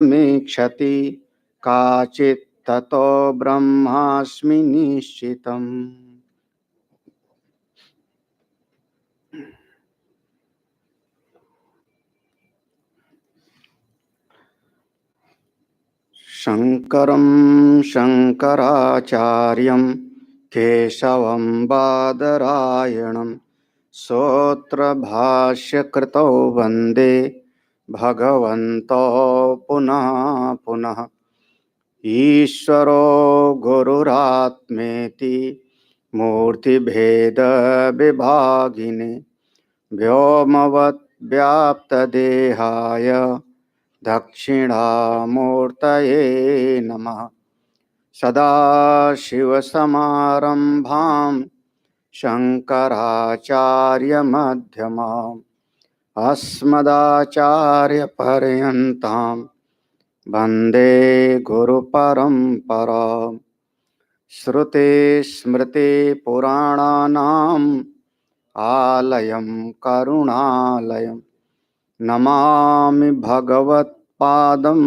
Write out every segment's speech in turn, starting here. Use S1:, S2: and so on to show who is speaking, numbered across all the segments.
S1: मीक्षति काचित् ततो ब्रह्मास्मि निश्चितम्। शङ्करं शङ्कराचार्यं केशवं बादरायणं सूत्रभाष्यकृतौ वन्दे भगवन्तौ पुनः पुनः। ईश्वरो गुरुरात्मेति मूर्तिभेदविभागिने व्योमवद्व्याप्तदेहाय दक्षिणामूर्तये नमः। सदाशिवसमारम्भां शङ्कराचार्यमध्यमाम् अस्मदाचार्यपर्यन्तां वन्दे गुरुपरम्पराम्। श्रुतिस्मृतिपुराणानाम् आलयं करुणालयं नमामि भगवत्पादं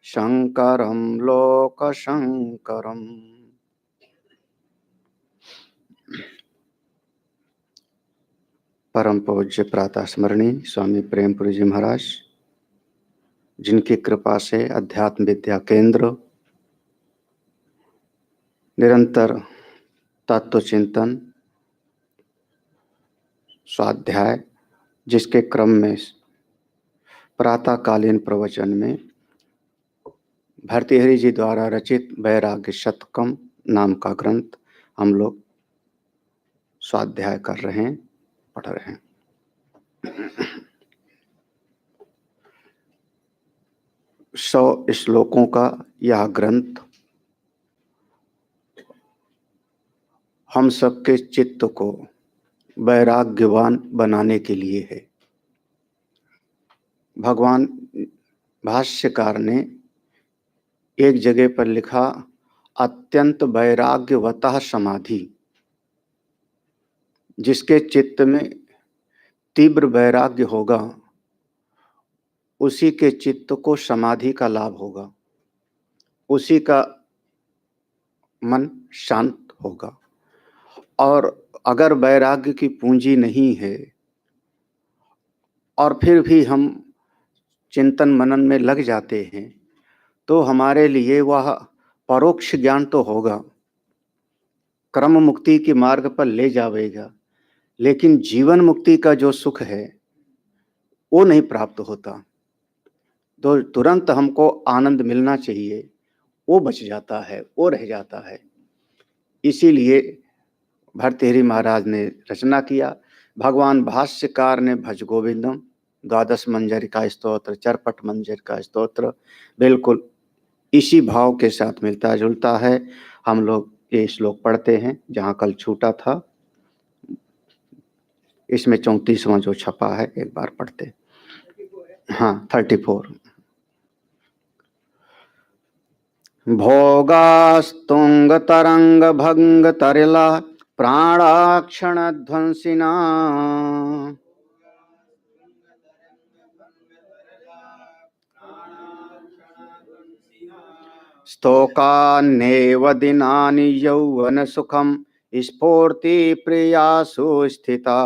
S1: शङ्करं लोकशङ्करम्। परम पूज्य प्रातः स्मरणीय स्वामी प्रेमपुरी जी महाराज, जिनकी कृपा से अध्यात्म विद्या केंद्र निरंतर तत्व चिंतन स्वाध्याय, जिसके क्रम में प्रातःकालीन प्रवचन में भर्तृहरि जी द्वारा रचित वैराग्य शतकम नाम का ग्रंथ हम लोग स्वाध्याय कर रहे हैं, पढ़ रहे हैं। 100 श्लोकों का यह ग्रंथ हम सबके चित्त को वैराग्यवान बनाने के लिए है। भगवान भाष्यकार ने एक जगह पर लिखा, अत्यंत वैराग्यवतः समाधि। जिसके चित्त में तीव्र वैराग्य होगा उसी के चित्त को समाधि का लाभ होगा, उसी का मन शांत होगा। और अगर वैराग्य की पूंजी नहीं है और फिर भी हम चिंतन मनन में लग जाते हैं तो हमारे लिए वह परोक्ष ज्ञान तो होगा, क्रम मुक्ति के मार्ग पर ले जाएगा, लेकिन जीवन मुक्ति का जो सुख है वो नहीं प्राप्त होता। तो तुरंत हमको आनंद मिलना चाहिए, वो बच जाता है, वो रह जाता है। इसीलिए भर्तृहरि महाराज ने रचना किया। भगवान भाष्यकार ने भज गोविंदम, द्वादश मंजरी का स्तोत्र, चरपट मंजरी का स्तोत्र बिल्कुल इसी भाव के साथ मिलता जुलता है। हम लोग ये श्लोक पढ़ते हैं जहाँ कल छूटा था। इसमें 34वां जो छपा है, एक बार पढ़ते। हाँ, 34। भोगास्तुंग तरंग भंग तरिला प्राणाक्षण ध्वंसिना स्तोकान्नेव दिनानि यौवन सुखम स्फूर्ति प्रियासु स्थिता।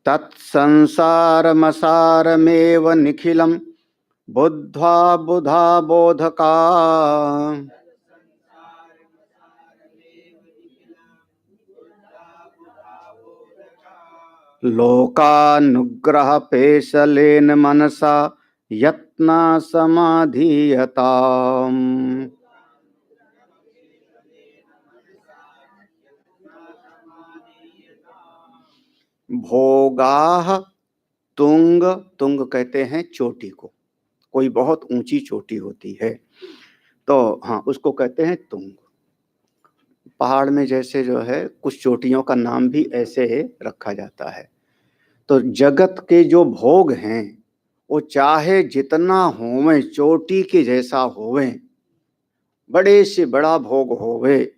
S1: तत्संसारमसारमेव निखिलं बुद्ध्वा बुधा बोधका। लोकानुग्रह पेशलेन मनसा यत्ना समाधीयताम्। भोगाः तुंग, तुंग कहते हैं चोटी को, कोई बहुत ऊंची चोटी होती है तो हाँ उसको कहते हैं तुंग। पहाड़ में जैसे जो है कुछ चोटियों का नाम भी ऐसे रखा जाता है। तो जगत के जो भोग हैं वो चाहे जितना होवे, चोटी के जैसा होवे, बड़े से बड़ा भोग होवे,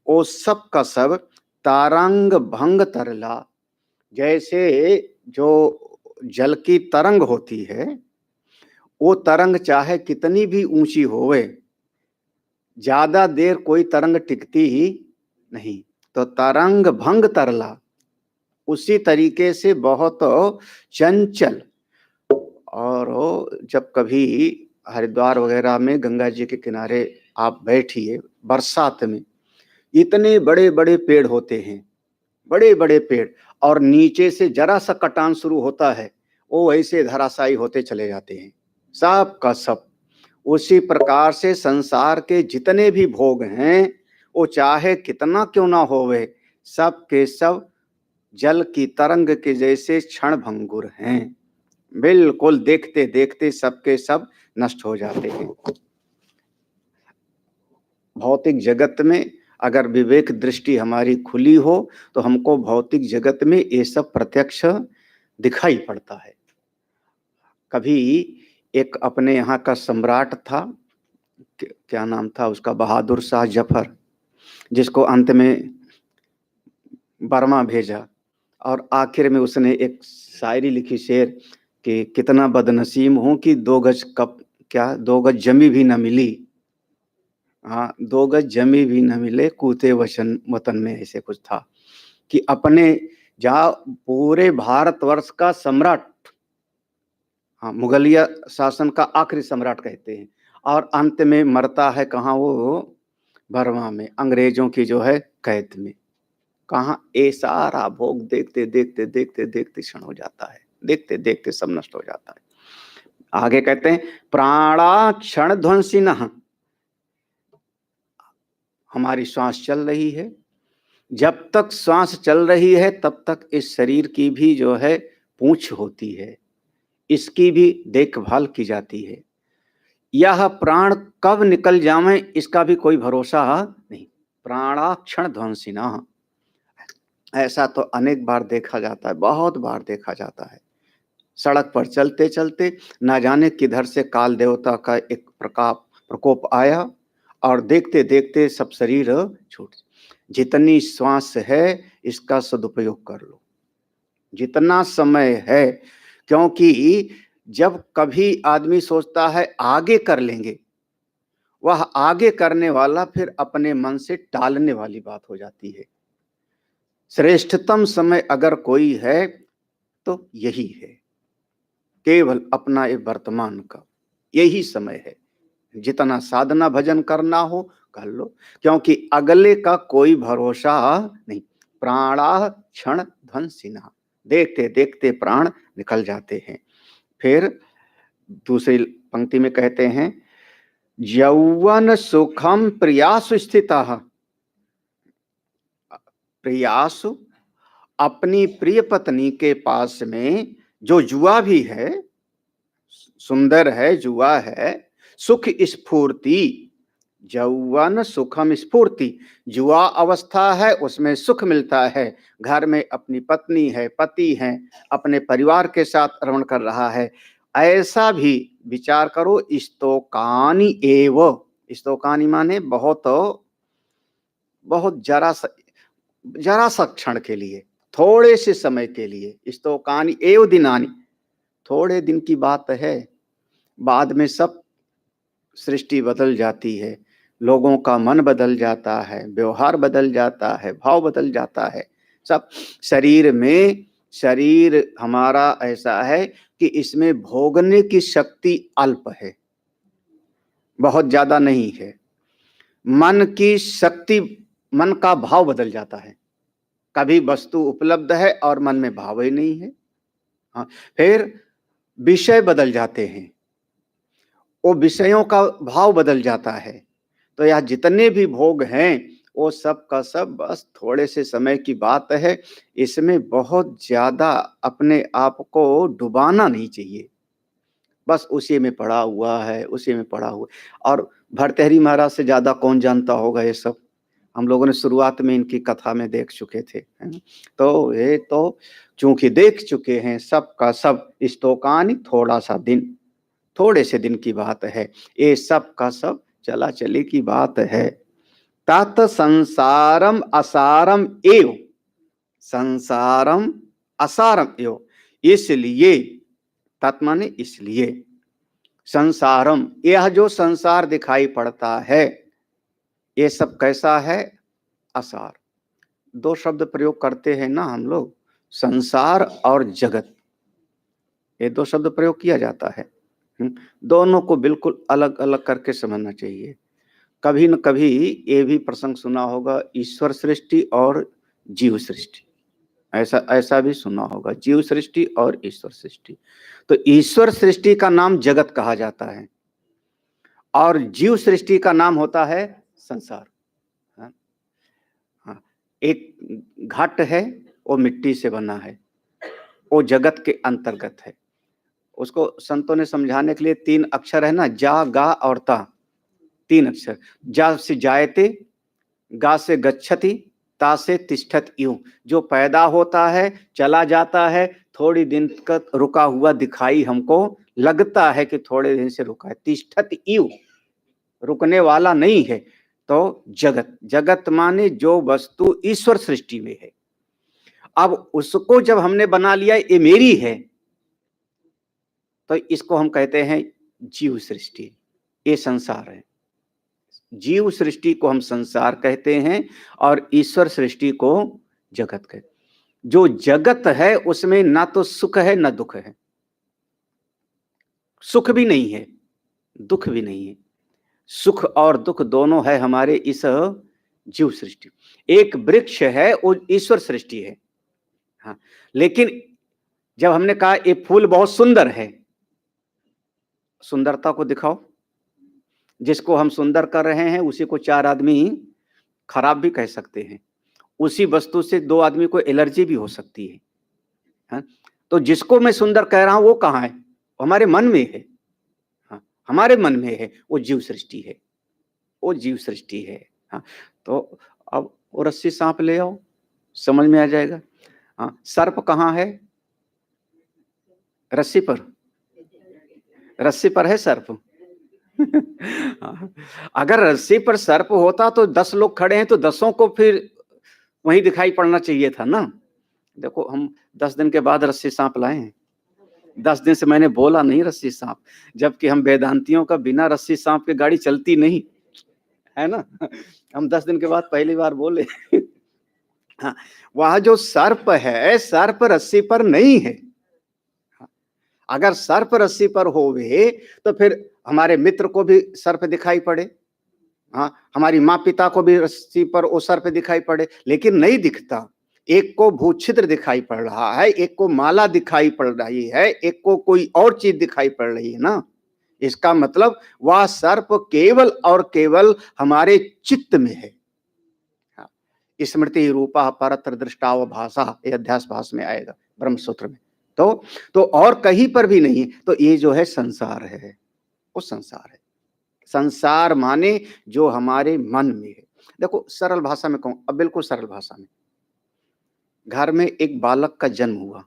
S1: वो सब का सब तरंग भंग तरला, जैसे जो जल की तरंग होती है, वो तरंग चाहे कितनी भी ऊंची होवे, ज्यादा देर कोई तरंग टिकती ही नहीं, तो तरंग भंग तरला। उसी तरीके से बहुत चंचल, और जब कभी हरिद्वार वगैरह में गंगा जी के किनारे आप बैठिए बरसात में, इतने बड़े बड़े पेड़ होते हैं, बड़े बड़े पेड़, और नीचे से जरा सा कटान शुरू होता है, वो वैसे धराशायी होते चले जाते हैं, सब का सब। उसी प्रकार से संसार के जितने भी भोग हैं, वो चाहे कितना क्यों ना होवे, सब के सब जल की तरंग के जैसे क्षण भंगुर हैं, बिल्कुल देखते देखते सबके सब नष्ट हो जाते हैं। भौतिक जगत में अगर विवेक दृष्टि हमारी खुली हो तो हमको भौतिक जगत में ये सब प्रत्यक्ष दिखाई पड़ता है। कभी एक अपने यहाँ का सम्राट था, क्या नाम था उसका, बहादुर शाह जफर, जिसको अंत में बर्मा भेजा, और आखिर में उसने एक शायरी लिखी, शेर, कि कितना बदनसीब हूं कि 2 गज कप, क्या 2 गज जमी भी न मिली, हाँ 2 गज जमी भी न मिले कूते वतन में, ऐसे कुछ था कि अपने जहाँ पूरे भारतवर्ष का सम्राट, हाँ मुगलिया शासन का आखिरी सम्राट कहते हैं, और अंत में मरता है कहाँ वो, बर्मा में, अंग्रेजों की जो है कैद में। कहाँ ये सारा भोग देखते देखते देखते देखते क्षण हो जाता है, देखते देखते सब नष्ट हो जाता है। आगे कहते हैं प्राणा क्षण ध्वंसिनः, हमारी श्वास चल रही है, जब तक श्वास चल रही है तब तक इस शरीर की भी जो है पूंछ होती है, इसकी भी देखभाल की जाती है। यह प्राण कब निकल जावे इसका भी कोई भरोसा नहीं। प्राणाक्षण ध्वंसिनः, ऐसा तो अनेक बार देखा जाता है, बहुत बार देखा जाता है। सड़क पर चलते चलते ना जाने किधर से काल देवता का एक प्रकोप आया, और देखते देखते सब शरीर छूट। जितनी श्वास है इसका सदुपयोग कर लो, जितना समय है, क्योंकि जब कभी आदमी सोचता है आगे कर लेंगे, वह आगे करने वाला फिर अपने मन से टालने वाली बात हो जाती है। श्रेष्ठतम समय अगर कोई है तो यही है, केवल अपना ये वर्तमान का यही समय है। जितना साधना भजन करना हो कर लो, क्योंकि अगले का कोई भरोसा नहीं। प्राणा क्षण ध्वंसिनः, देखते देखते प्राण निकल जाते हैं। फिर दूसरी पंक्ति में कहते हैं यौवन सुखम प्रियासु स्थितः, प्रियासु अपनी प्रिय पत्नी के पास में जो जुआ भी है, सुंदर है, जुआ है, सुख स्फूर्ति, यौवन सुखम स्फूर्ति, जुआ अवस्था है उसमें सुख मिलता है, घर में अपनी पत्नी है, पति है, अपने परिवार के साथ रमण कर रहा है, ऐसा भी विचार करो। स्तोकानि एव, स्तोकानि माने बहुत बहुत जरा सा क्षण के लिए, थोड़े से समय के लिए, स्तोकानि एव दिनानि, थोड़े दिन की बात है, बाद में सब सृष्टि बदल जाती है, लोगों का मन बदल जाता है, व्यवहार बदल जाता है, भाव बदल जाता है सब। शरीर में, शरीर हमारा ऐसा है कि इसमें भोगने की शक्ति अल्प है, बहुत ज्यादा नहीं है। मन की शक्ति, मन का भाव बदल जाता है, कभी वस्तु उपलब्ध है और मन में भाव ही नहीं है। हाँ, फिर विषय बदल जाते हैं, वो विषयों का भाव बदल जाता है। तो यह जितने भी भोग हैं वो सब का सब बस थोड़े से समय की बात है, इसमें बहुत ज्यादा अपने आप को डुबाना नहीं चाहिए। बस उसी में पड़ा हुआ है, उसी में पड़ा हुआ। और भर्तृहरि महाराज से ज्यादा कौन जानता होगा ये सब, हम लोगों ने शुरुआत में इनकी कथा में देख चुके थे, है ना? तो ये तो चूंकि देख चुके हैं, सब का सब स्तोकानि, थोड़ा सा दिन, थोड़े से दिन की बात है, ये सब का सब चला चले की बात है। तत् संसारम असारम एव, संसारम असारम एव, इसलिए, तत् माने इसलिए, संसारम, यह जो संसार दिखाई पड़ता है ये सब कैसा है? असार। दो शब्द प्रयोग करते हैं ना हम लोग, संसार और जगत, ये दो शब्द प्रयोग किया जाता है। दोनों को बिल्कुल अलग अलग करके समझना चाहिए। कभी न कभी ये भी प्रसंग सुना होगा, ईश्वर सृष्टि और जीव सृष्टि, ऐसा ऐसा भी सुना होगा, जीव सृष्टि और ईश्वर सृष्टि। तो ईश्वर सृष्टि का नाम जगत कहा जाता है और जीव सृष्टि का नाम होता है संसार। हाँ, एक घट है वो मिट्टी से बना है, वो जगत के अंतर्गत है। उसको संतों ने समझाने के लिए तीन अक्षर है ना, जा गा और ता, तीन अक्षर। जा से जायते, गा से गच्छति, ता से तिष्ठत यूं। जो पैदा होता है चला जाता है, थोड़ी दिन का रुका हुआ दिखाई हमको लगता है कि थोड़े दिन से रुका है, तिष्ठत यूं, रुकने वाला नहीं है। तो जगत, जगत माने जो वस्तु ईश्वर सृष्टि में है। अब उसको जब हमने बना लिया ये मेरी है, तो इसको हम कहते हैं जीव सृष्टि, ये संसार है। जीव सृष्टि को हम संसार कहते हैं और ईश्वर सृष्टि को जगत कहते हैं। जो जगत है उसमें ना तो सुख है ना दुख है, सुख भी नहीं है दुख भी नहीं है, सुख और दुख दोनों है हमारे इस जीव सृष्टि। एक वृक्ष है वो ईश्वर सृष्टि है, हाँ, लेकिन जब हमने कहा ये फूल बहुत सुंदर है, सुंदरता को दिखाओ, जिसको हम सुंदर कर रहे हैं उसी को चार आदमी खराब भी कह सकते हैं, उसी वस्तु से दो आदमी को एलर्जी भी हो सकती है, हाँ? तो जिसको मैं सुंदर कह रहा हूं वो कहाँ है? हमारे मन में है, हाँ, हमारे मन में है, वो जीव सृष्टि है, वो जीव सृष्टि है, हाँ। तो अब वो रस्सी सांप ले आओ, समझ में आ जाएगा। हाँ, सर्प कहाँ है? रस्सी पर, रस्सी पर है सर्प। अगर रस्सी पर सर्प होता तो 10 लोग खड़े हैं तो 10 को फिर वहीं दिखाई पड़ना चाहिए था ना। देखो हम 10 दिन के बाद रस्सी सांप लाए हैं, 10 दिन से मैंने बोला नहीं रस्सी सांप, जबकि हम वेदांतियों का बिना रस्सी सांप के गाड़ी चलती नहीं है ना। हम 10 दिन के बाद पहली बार बोले। हाँ, वह जो सर्प है, सर्प रस्सी पर नहीं है। अगर सर्प रस्सी पर होवे तो फिर हमारे मित्र को भी सर्प दिखाई पड़े, हाँ, हमारी माँ पिता को भी रस्सी पर वो सर्प दिखाई पड़े, लेकिन नहीं दिखता। एक को भूछिद्र दिखाई पड़ रहा है, एक को माला दिखाई पड़ रही है, एक को कोई और चीज दिखाई पड़ रही है ना। इसका मतलब वह सर्प केवल और केवल हमारे चित्त में है। हाँ, स्मृति रूपा परत्र दृष्टाव भाषा, ये अध्यास भाष में आएगा ब्रह्म सूत्र में। तो और कहीं पर भी नहीं। तो ये जो है संसार है, वो संसार है। संसार माने जो हमारे मन में है। देखो सरल भाषा में कहूं, अब बिल्कुल सरल भाषा में, घर में एक बालक का जन्म हुआ,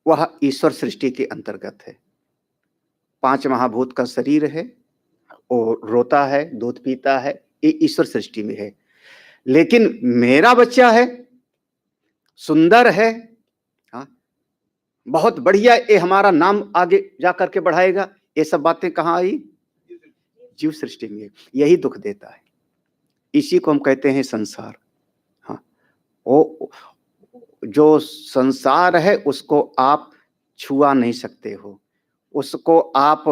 S1: वह ईश्वर सृष्टि के अंतर्गत है। 5 महाभूत का शरीर है, वो रोता है, दूध पीता है, ये ईश्वर सृष्टि में है। लेकिन मेरा बच्चा है, सुंदर है, हाँ, बहुत बढ़िया, ये हमारा नाम आगे जा करके बढ़ाएगा, ये सब बातें कहाँ आई? जीव सृष्टि में। यही दुख देता है, इसी को हम कहते हैं संसार। हाँ, वो जो संसार है उसको आप छुआ नहीं सकते हो, उसको आप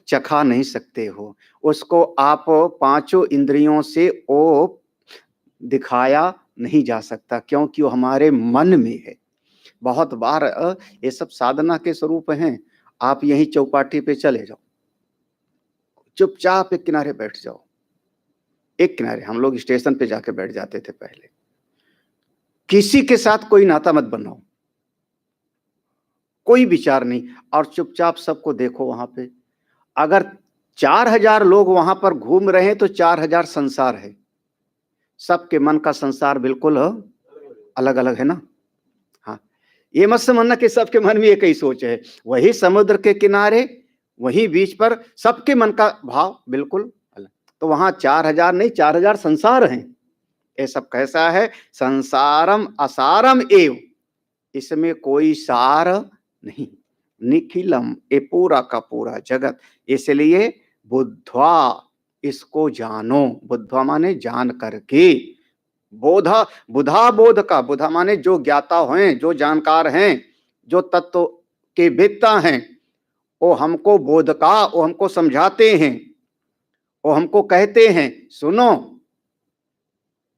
S1: चखा नहीं सकते हो, उसको आप 5 इंद्रियों से वो दिखाया नहीं जा सकता, क्योंकि वो हमारे मन में है। बहुत बार ये सब साधना के स्वरूप हैं। आप यही चौपाटी पे चले जाओ, चुपचाप एक किनारे बैठ जाओ, एक किनारे, हम लोग स्टेशन पे जाके बैठ जाते थे पहले। किसी के साथ कोई नाता मत बनाओ, कोई विचार नहीं, और चुपचाप सबको देखो। वहां पे अगर 4000 लोग वहां पर घूम रहे हैं तो 4000 संसार है, सबके मन का संसार बिल्कुल अलग अलग है ना। हाँ, ये मत समझना कि सबके मन में एक ही सोच है। वही समुद्र के किनारे, वही बीच पर सबके मन का भाव बिल्कुल अलग। तो वहां 4,000 नहीं, 4,000 संसार हैं। ये सब कैसा है? संसारम असारम एव, इसमें कोई सार नहीं। निखिलम, ये पूरा का पूरा जगत। इसलिए बुद्ध्वा, इसको जानो। बुद्ध्वा माने जान करके। बोधा, बुधा बोध का, बुधा माने जो ज्ञाता हैं, जो जानकार हैं, जो तत्व के वेत्ता हैं, वो हमको बोध का, वो हमको समझाते हैं, वो हमको कहते हैं सुनो,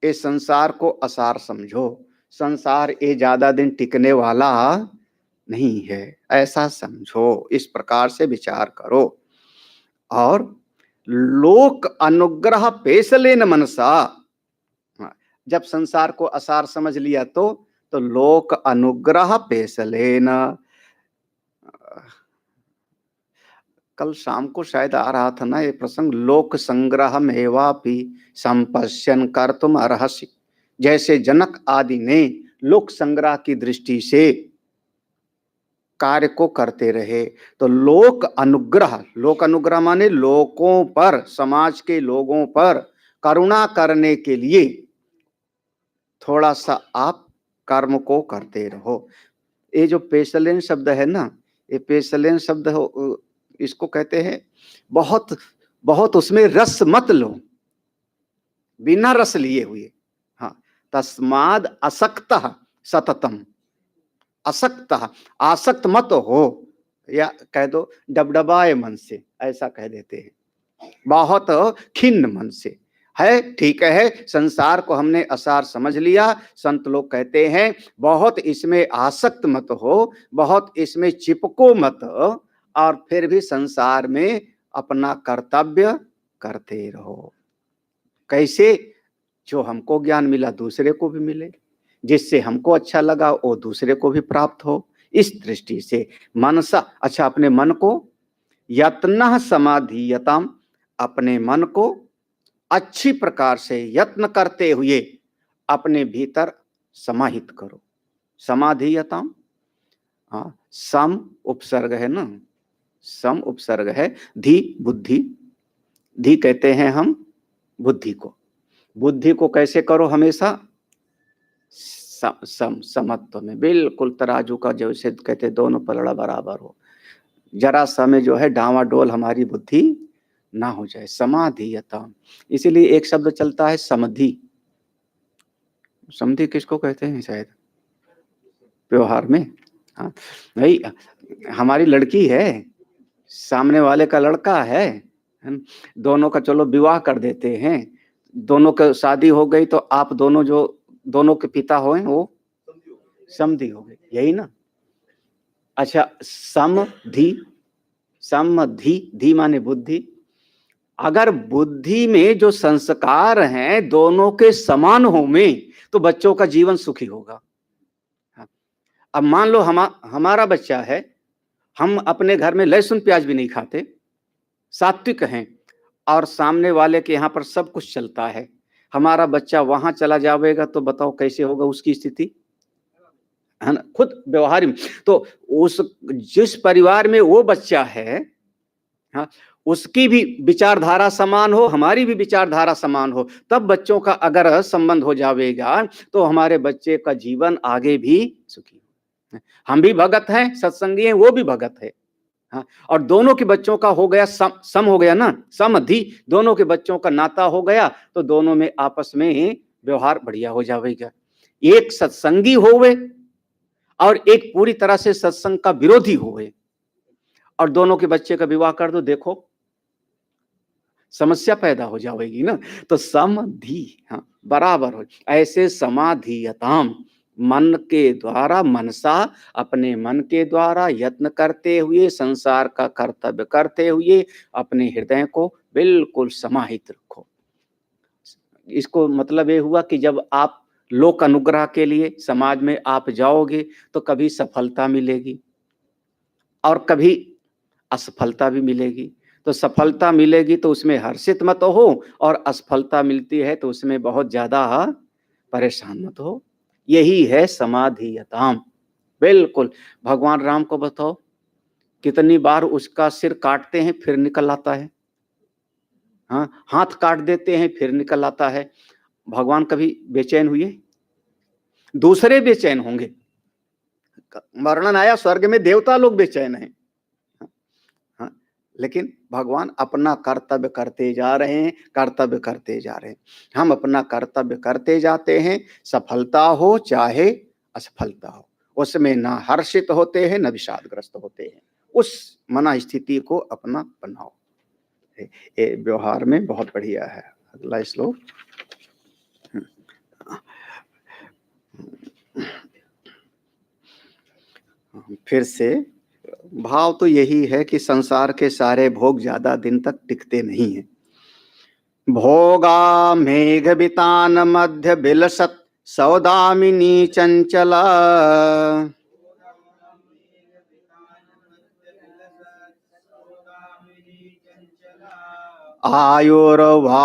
S1: इस संसार को असार समझो, संसार ये ज्यादा दिन टिकने वाला नहीं है, ऐसा समझो, इस प्रकार से विचार करो। और लोक अनुग्रह पेशलेन मनसा, जब संसार को असार समझ लिया तो लोक अनुग्रह पेशलेन, कल शाम को शायद आ रहा था ना ये प्रसंग, लोक संग्रह मेवापि संपश्यन कर तुम अर्हसि, जैसे जनक आदि ने लोक संग्रह की दृष्टि से कार्य को करते रहे, तो लोक अनुग्रह माने लोगों पर, समाज के लोगों पर करुणा करने के लिए थोड़ा सा आप कर्म को करते रहो। ये जो पेशलेन शब्द है ना, ये पेशलेन शब्द हो, इसको कहते हैं बहुत बहुत उसमें रस मत लो, बिना रस लिए हुए। हाँ, तस्माद असक्तः सततम, असक्तः, आसक्त मत हो, या कह दो डबडबाए मन से, ऐसा कह देते हैं, बहुत खिन्न मन से है। ठीक है, संसार को हमने असार समझ लिया। संत लोग कहते हैं बहुत इसमें आसक्त मत हो, बहुत इसमें चिपको मत, और फिर भी संसार में अपना कर्तव्य करते रहो। कैसे? जो हमको ज्ञान मिला दूसरे को भी मिले, जिससे हमको अच्छा लगा वो दूसरे को भी प्राप्त हो, इस दृष्टि से मनसा। अच्छा, अपने मन को यत्न समाधियताम, अपने मन को अच्छी प्रकार से यत्न करते हुए अपने भीतर समाहित करो। समाधियताम, हाँ, सम उपसर्ग है ना, सम उपसर्ग है, धी बुद्धि, धी कहते हैं हम बुद्धि को। बुद्धि को कैसे करो? हमेशा समत्व में, बिल्कुल तराजू का जैसे कहते दोनों पलड़ा बराबर हो, जरा सा में जो है डावाडोल हमारी बुद्धि ना हो जाए। समाधियता, इसीलिए एक शब्द चलता है समधि। समधि किसको कहते हैं शायद व्यवहार में? हाँ भाई, हमारी लड़की है, सामने वाले का लड़का है, दोनों का चलो विवाह कर देते हैं, दोनों का शादी हो गई तो आप दोनों जो दोनों के पिता होए वो समधि हो गए, यही ना? अच्छा, समधि, समधि, धी माने बुद्धि। अगर बुद्धि में जो संस्कार हैं दोनों के समान हो में, तो बच्चों का जीवन सुखी होगा। अब मान लो हमारा बच्चा है, हम अपने घर में लहसुन प्याज भी नहीं खाते, सात्विक हैं, और सामने वाले के यहाँ पर सब कुछ चलता है, हमारा बच्चा वहां चला जाएगा तो बताओ कैसे होगा उसकी स्थिति, है ना? खुद व्यवहार में तो उस जिस परिवार में वो बच्चा है, हाँ, उसकी भी विचारधारा समान हो, हमारी भी विचारधारा समान हो, तब बच्चों का अगर संबंध हो जाएगा तो हमारे बच्चे का जीवन आगे भी सुखी। हम भी भगत हैं, सत्संगी हैं, वो भी भगत है, हाँ, और दोनों के बच्चों का हो गया सम हो गया ना, समधि, दोनों के बच्चों का नाता हो गया तो दोनों में आपस में व्यवहार बढ़िया हो जाएगा। एक सत्संगी होवे और एक पूरी तरह से सत्संग का विरोधी होवे, और दोनों के बच्चे का विवाह कर दो, देखो समस्या पैदा हो जाएगी ना। तो समधि, हाँ, बराबर हो, ऐसे समाधियताम, मन के द्वारा, मनसा, अपने मन के द्वारा यत्न करते हुए, संसार का कर्तव्य करते हुए अपने हृदय को बिल्कुल समाहित रखो। इसको मतलब ये हुआ कि जब आप लोक अनुग्रह के लिए समाज में आप जाओगे तो कभी सफलता मिलेगी और कभी असफलता भी मिलेगी। तो सफलता मिलेगी तो उसमें हर्षित मत हो, और असफलता मिलती है तो उसमें बहुत ज्यादा परेशान मत हो। यही है समाधियताम। बिल्कुल, भगवान राम को बताओ कितनी बार उसका सिर काटते हैं फिर निकल आता है, हाँ, हाथ काट देते हैं फिर निकल आता है। भगवान कभी बेचैन हुए? दूसरे बेचैन होंगे। वर्णन आया स्वर्ग में देवता लोग बेचैन हैं। हाँ, लेकिन भगवान अपना कर्तव्य करते जा रहे हैं, कर्तव्य करते जा रहे हैं। हम अपना कर्तव्य करते जाते हैं, सफलता हो चाहे असफलता हो, उसमें ना हर्षित होते हैं न विषादग्रस्त होते हैं। उस मन स्थिति को अपना बनाओ। ये व्यवहार में बहुत बढ़िया है। अगला श्लोक। फिर से भाव तो यही है कि संसार के सारे भोग ज्यादा दिन तक टिकते नहीं हैं। भोगा मेघवितान मध्य बिलसत सौदामिनी चंचला।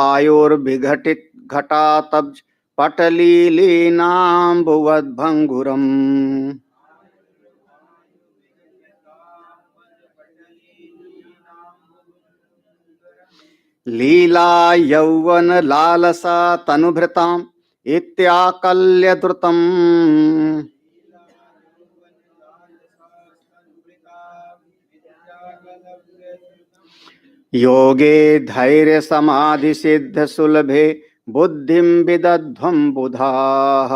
S1: आयुर्वायुर्विघटित घटा तब्ज पटलीलीनाम्बुवद्भंगुरम्। लीला यौवन लालसा तनुभृताम् इत्याकल्य द्रुतम्। योगे धैर्य समाधि सिद्ध सुलभे बुद्धिं विदध्वं बुधाः।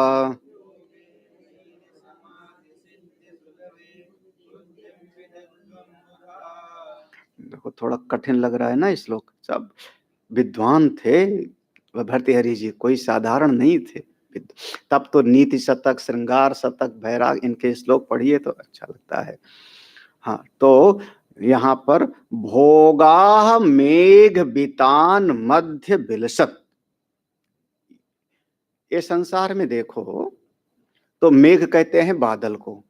S1: देखो थोड़ा कठिन लग रहा है ना श्लोक। सब विद्वान थे भर्तृहरि जी, कोई साधारण नहीं थे। तब तो नीति शतक, श्रृंगार शतक, बैराग, इनके श्लोक पढ़िए तो अच्छा लगता है। हाँ, तो यहाँ पर भोगा मेघ बितान मध्य बिलसत। ये संसार में देखो तो मेघ कहते हैं बादल को,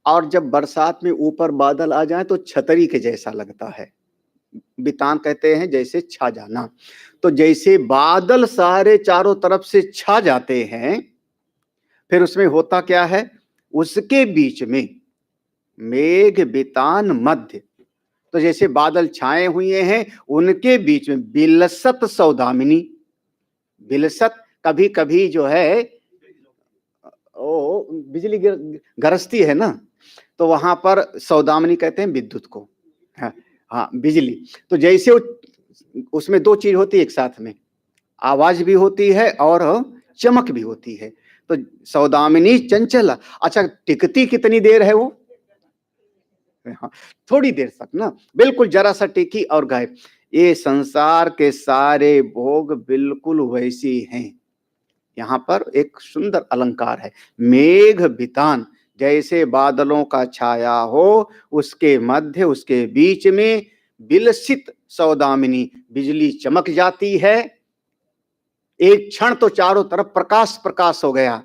S1: और जब बरसात में ऊपर बादल आ जाए तो छतरी के जैसा लगता है। बितान कहते हैं जैसे छा जाना। तो जैसे बादल सारे चारों तरफ से छा जाते हैं, फिर उसमें होता क्या है, उसके बीच में मेघ बितान मध्य, तो जैसे बादल छाए हुए हैं उनके बीच में बिलसत सौदामिनी। बिलसत कभी कभी जो है ओ बिजली गरजती है ना, तो वहां पर सौदामिनी कहते हैं विद्युत को। हाँ, हाँ बिजली। तो जैसे उसमें दो चीज होती है एक साथ में, आवाज भी होती है और चमक भी होती है। तो सौदामिनी चंचला, अच्छा टिकती कितनी देर है वो? हाँ, थोड़ी देर तक ना, बिल्कुल जरा सा टिकी और गायब। ये संसार के सारे भोग बिल्कुल वैसी हैं। यहाँ पर एक सुंदर अलंकार है, मेघ बितान, जैसे बादलों का छाया हो उसके मध्य, उसके बीच में बिलसित सौदामिनी, बिजली चमक जाती है। एक क्षण तो चारों तरफ प्रकाश प्रकाश हो गया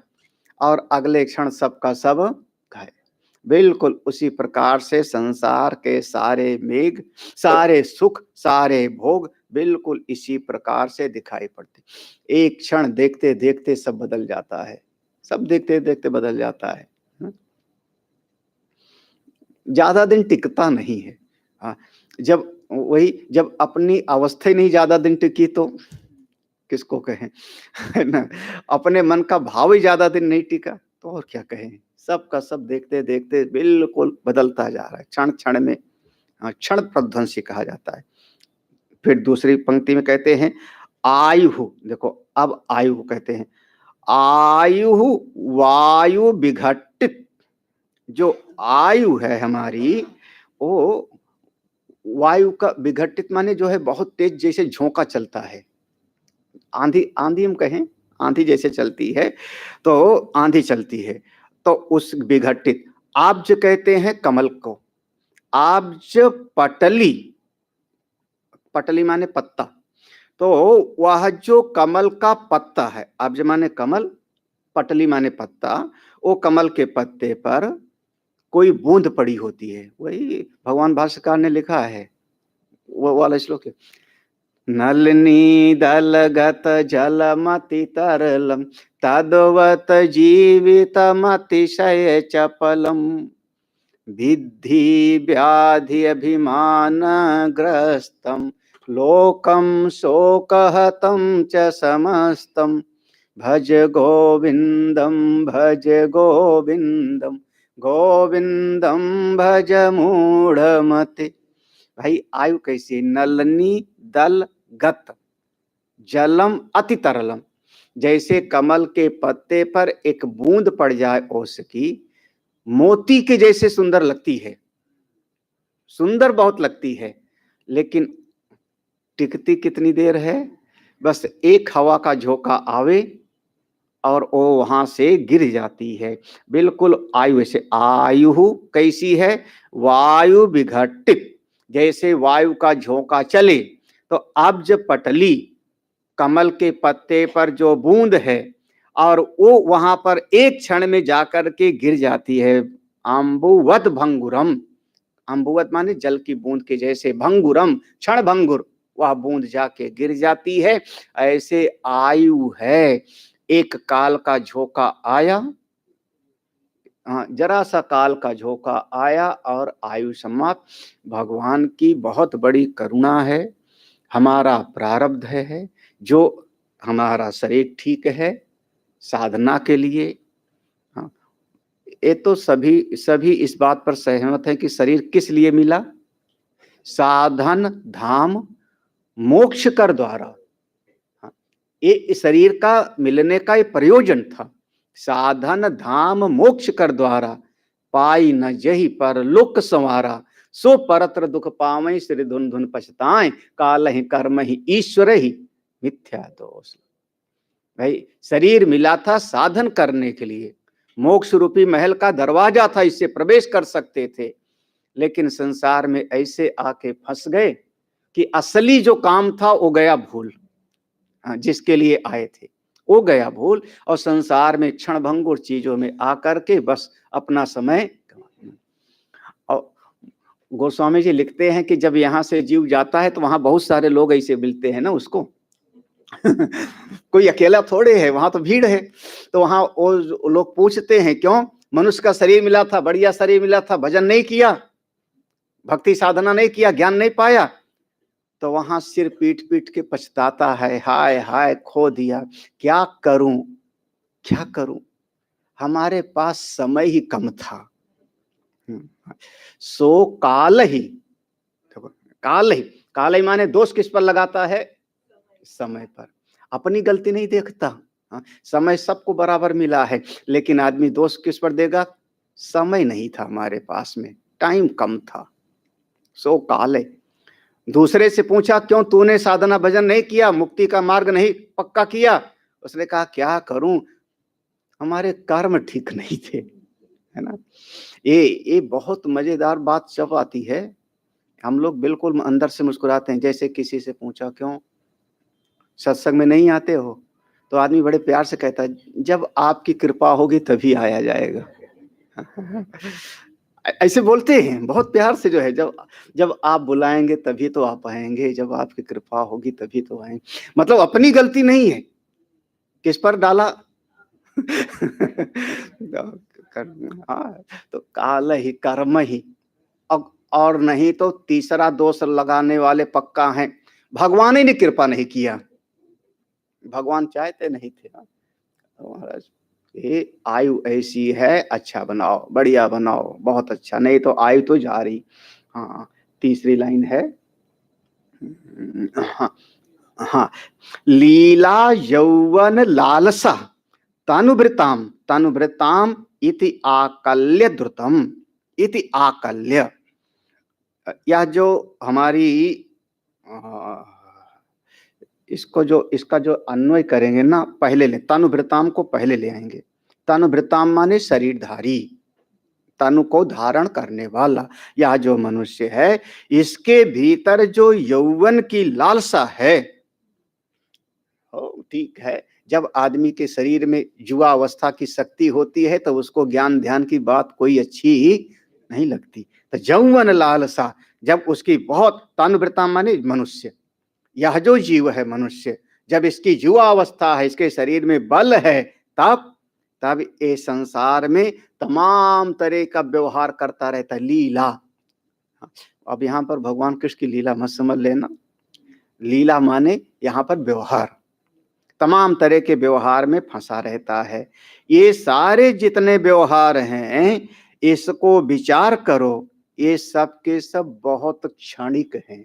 S1: और अगले क्षण सबका सब गायब। बिल्कुल उसी प्रकार से संसार के सारे मेघ, सारे सुख, सारे भोग बिल्कुल इसी प्रकार से दिखाई पड़ते। एक क्षण देखते देखते सब बदल जाता है, सब देखते देखते बदल जाता है। ज्यादा दिन टिकता नहीं है। हाँ, जब वही जब अपनी अवस्था ही नहीं ज्यादा दिन टिकी तो किसको कहें, है ना। अपने मन का भाव ही ज्यादा दिन नहीं टिका तो और क्या कहें। सब का सब देखते देखते बिल्कुल बदलता जा रहा है, क्षण क्षण में। क्षण प्रध्वंसी कहा जाता है। फिर दूसरी पंक्ति में कहते हैं आयु, देखो अब आयु कहते हैं, आयु वायु विघटित। जो आयु है हमारी, वो वायु का विघटित माने जो है बहुत तेज, जैसे झोंका चलता है। आंधी, आंधी हम कहें आंधी जैसे चलती है, तो आंधी चलती है तो उस विघटित। आब्ज कहते हैं कमल को, आब्ज पटली, पटली माने पत्ता। तो वह जो कमल का पत्ता है, आब्ज माने कमल, पटली माने पत्ता, वो कमल के पत्ते पर कोई बूंद पड़ी होती है। वही भगवान भाष्यकार ने लिखा है, वो वाला श्लोक है, नलिनी दलगत जलमति तरलम तद्वत जीवितमतिशय चपलम विद्धि व्याधि अभिमान ग्रस्तम लोकं शोकहतं च समस्तं भज गोविंदम भज गोविंदम गोविंदम भज मूढ़मते। भाई आयु कैसी? नलनी दल गत जलम अति तरलम। जैसे कमल के पत्ते पर एक बूंद पड़ जाए ओस की, मोती के जैसे सुंदर लगती है, सुंदर बहुत लगती है, लेकिन टिकती कितनी देर है? बस एक हवा का झोंका आवे और वो वहां से गिर जाती है। बिल्कुल आयु से, आयु कैसी है? वायु विघटित। जैसे वायु का झोंका चले तो अब्ज पटली कमल के पत्ते पर जो बूंद है और वो वहां पर एक क्षण में जाकर के गिर जाती है। अम्बुवत भंगुरम, अम्बुवत माने जल की बूंद के जैसे, भंगुरम क्षण भंगुर, वह बूंद जाके गिर जाती है। ऐसे आयु है, एक काल का झोंका आया, जरा सा काल का झोंका आया और आयु समाप्त। भगवान की बहुत बड़ी करुणा है, हमारा प्रारब्ध है जो हमारा शरीर ठीक है साधना के लिए। हाँ, ये तो सभी सभी इस बात पर सहमत है कि शरीर किस लिए मिला? साधन धाम मोक्ष कर द्वारा। हाँ, ये शरीर का मिलने का ये प्रयोजन था। साधन धाम मोक्ष कर द्वारा पाई न जही पर लोक संवारा, सो परत्र दुख पावै श्री धुन धुन पछताएं, काल ही कर्म ही ईश्वर ही मिथ्या दोष। भाई शरीर मिला था साधन करने के लिए, मोक्ष रूपी महल का दरवाजा था, इससे प्रवेश कर सकते थे, लेकिन संसार में ऐसे आके फंस गए कि असली जो काम था वो गया भूल। जिसके लिए आए थे वो गया भूल, और संसार में क्षणभंगुर चीजों में आकर के बस अपना समय। और गोस्वामी जी लिखते हैं कि जब यहाँ से जीव जाता है तो वहां बहुत सारे लोग ऐसे मिलते हैं ना उसको। कोई अकेला थोड़े है, वहां तो भीड़ है। तो वहां वो लोग पूछते हैं क्यों मनुष्य का शरीर मिला था, बढ़िया शरीर मिला था, भजन नहीं किया, भक्ति साधना नहीं किया, ज्ञान नहीं पाया, तो वहां सिर पीट पीट के पछताता है, हाय हाय खो दिया, क्या करूं क्या करूं, हमारे पास समय ही कम था। सो काल ही, काल ही, काल ही माने दोष किस पर लगाता है? समय पर। अपनी गलती नहीं देखता। समय सबको बराबर मिला है, लेकिन आदमी दोष किस पर देगा? समय नहीं था हमारे पास में, टाइम कम था। सो काल है। दूसरे से पूछा क्यों तूने साधना भजन नहीं किया, मुक्ति का मार्ग नहीं पक्का किया? उसने कहा क्या करूं, हमारे कर्म ठीक नहीं थे, है ना। ये बहुत मजेदार बात जब आती है, हम लोग बिल्कुल अंदर से मुस्कुराते हैं। जैसे किसी से पूछा क्यों सत्संग में नहीं आते हो, तो आदमी बड़े प्यार से कहता है जब आपकी कृपा होगी तभी आया जाएगा। ऐसे बोलते हैं बहुत प्यार से, जो है जब जब आप बुलाएंगे तभी तो आप आएंगे, जब आपकी कृपा होगी तभी तो आएंगे। मतलब अपनी गलती नहीं है, किस पर डाला? तो काल ही कर्म ही। अब और नहीं तो तीसरा दोष लगाने वाले पक्का हैं, भगवान ही ने कृपा नहीं किया, भगवान चाहते नहीं थे। महाराज ये आयु ऐसी है, अच्छा बनाओ, बढ़िया बनाओ, बहुत अच्छा, नहीं तो आयु तो जा रही। हाँ, तीसरी लाइन है। हाँ हाँ, लीला यौवन लालसा तनुभृताम, तनुभृताम इति आकल्य द्रुतम, इति आकल्य। यह जो हमारी इसको जो इसका जो अन्वय करेंगे ना, पहले ले तनुभृताम को पहले ले आएंगे। तनुभृताम माने शरीरधारी, तनु को धारण करने वाला। यह जो मनुष्य है इसके भीतर जो यौवन की लालसा है, ठीक है, जब आदमी के शरीर में युवा अवस्था की शक्ति होती है तो उसको ज्ञान ध्यान की बात कोई अच्छी ही नहीं लगती। तो यौवन लालसा जब उसकी बहुत, तनुभृताम माने मनुष्य, यह जो जीव है मनुष्य, जब इसकी युवा अवस्था है, इसके शरीर में बल है, तब तब ये संसार में तमाम तरह का व्यवहार करता रहता है, लीला। अब यहाँ पर भगवान कृष्ण की लीला मत समझ लेना, लीला माने यहाँ पर व्यवहार, तमाम तरह के व्यवहार में फंसा रहता है। ये सारे जितने व्यवहार हैं, इसको विचार करो, ये सब के सब बहुत क्षणिक हैं।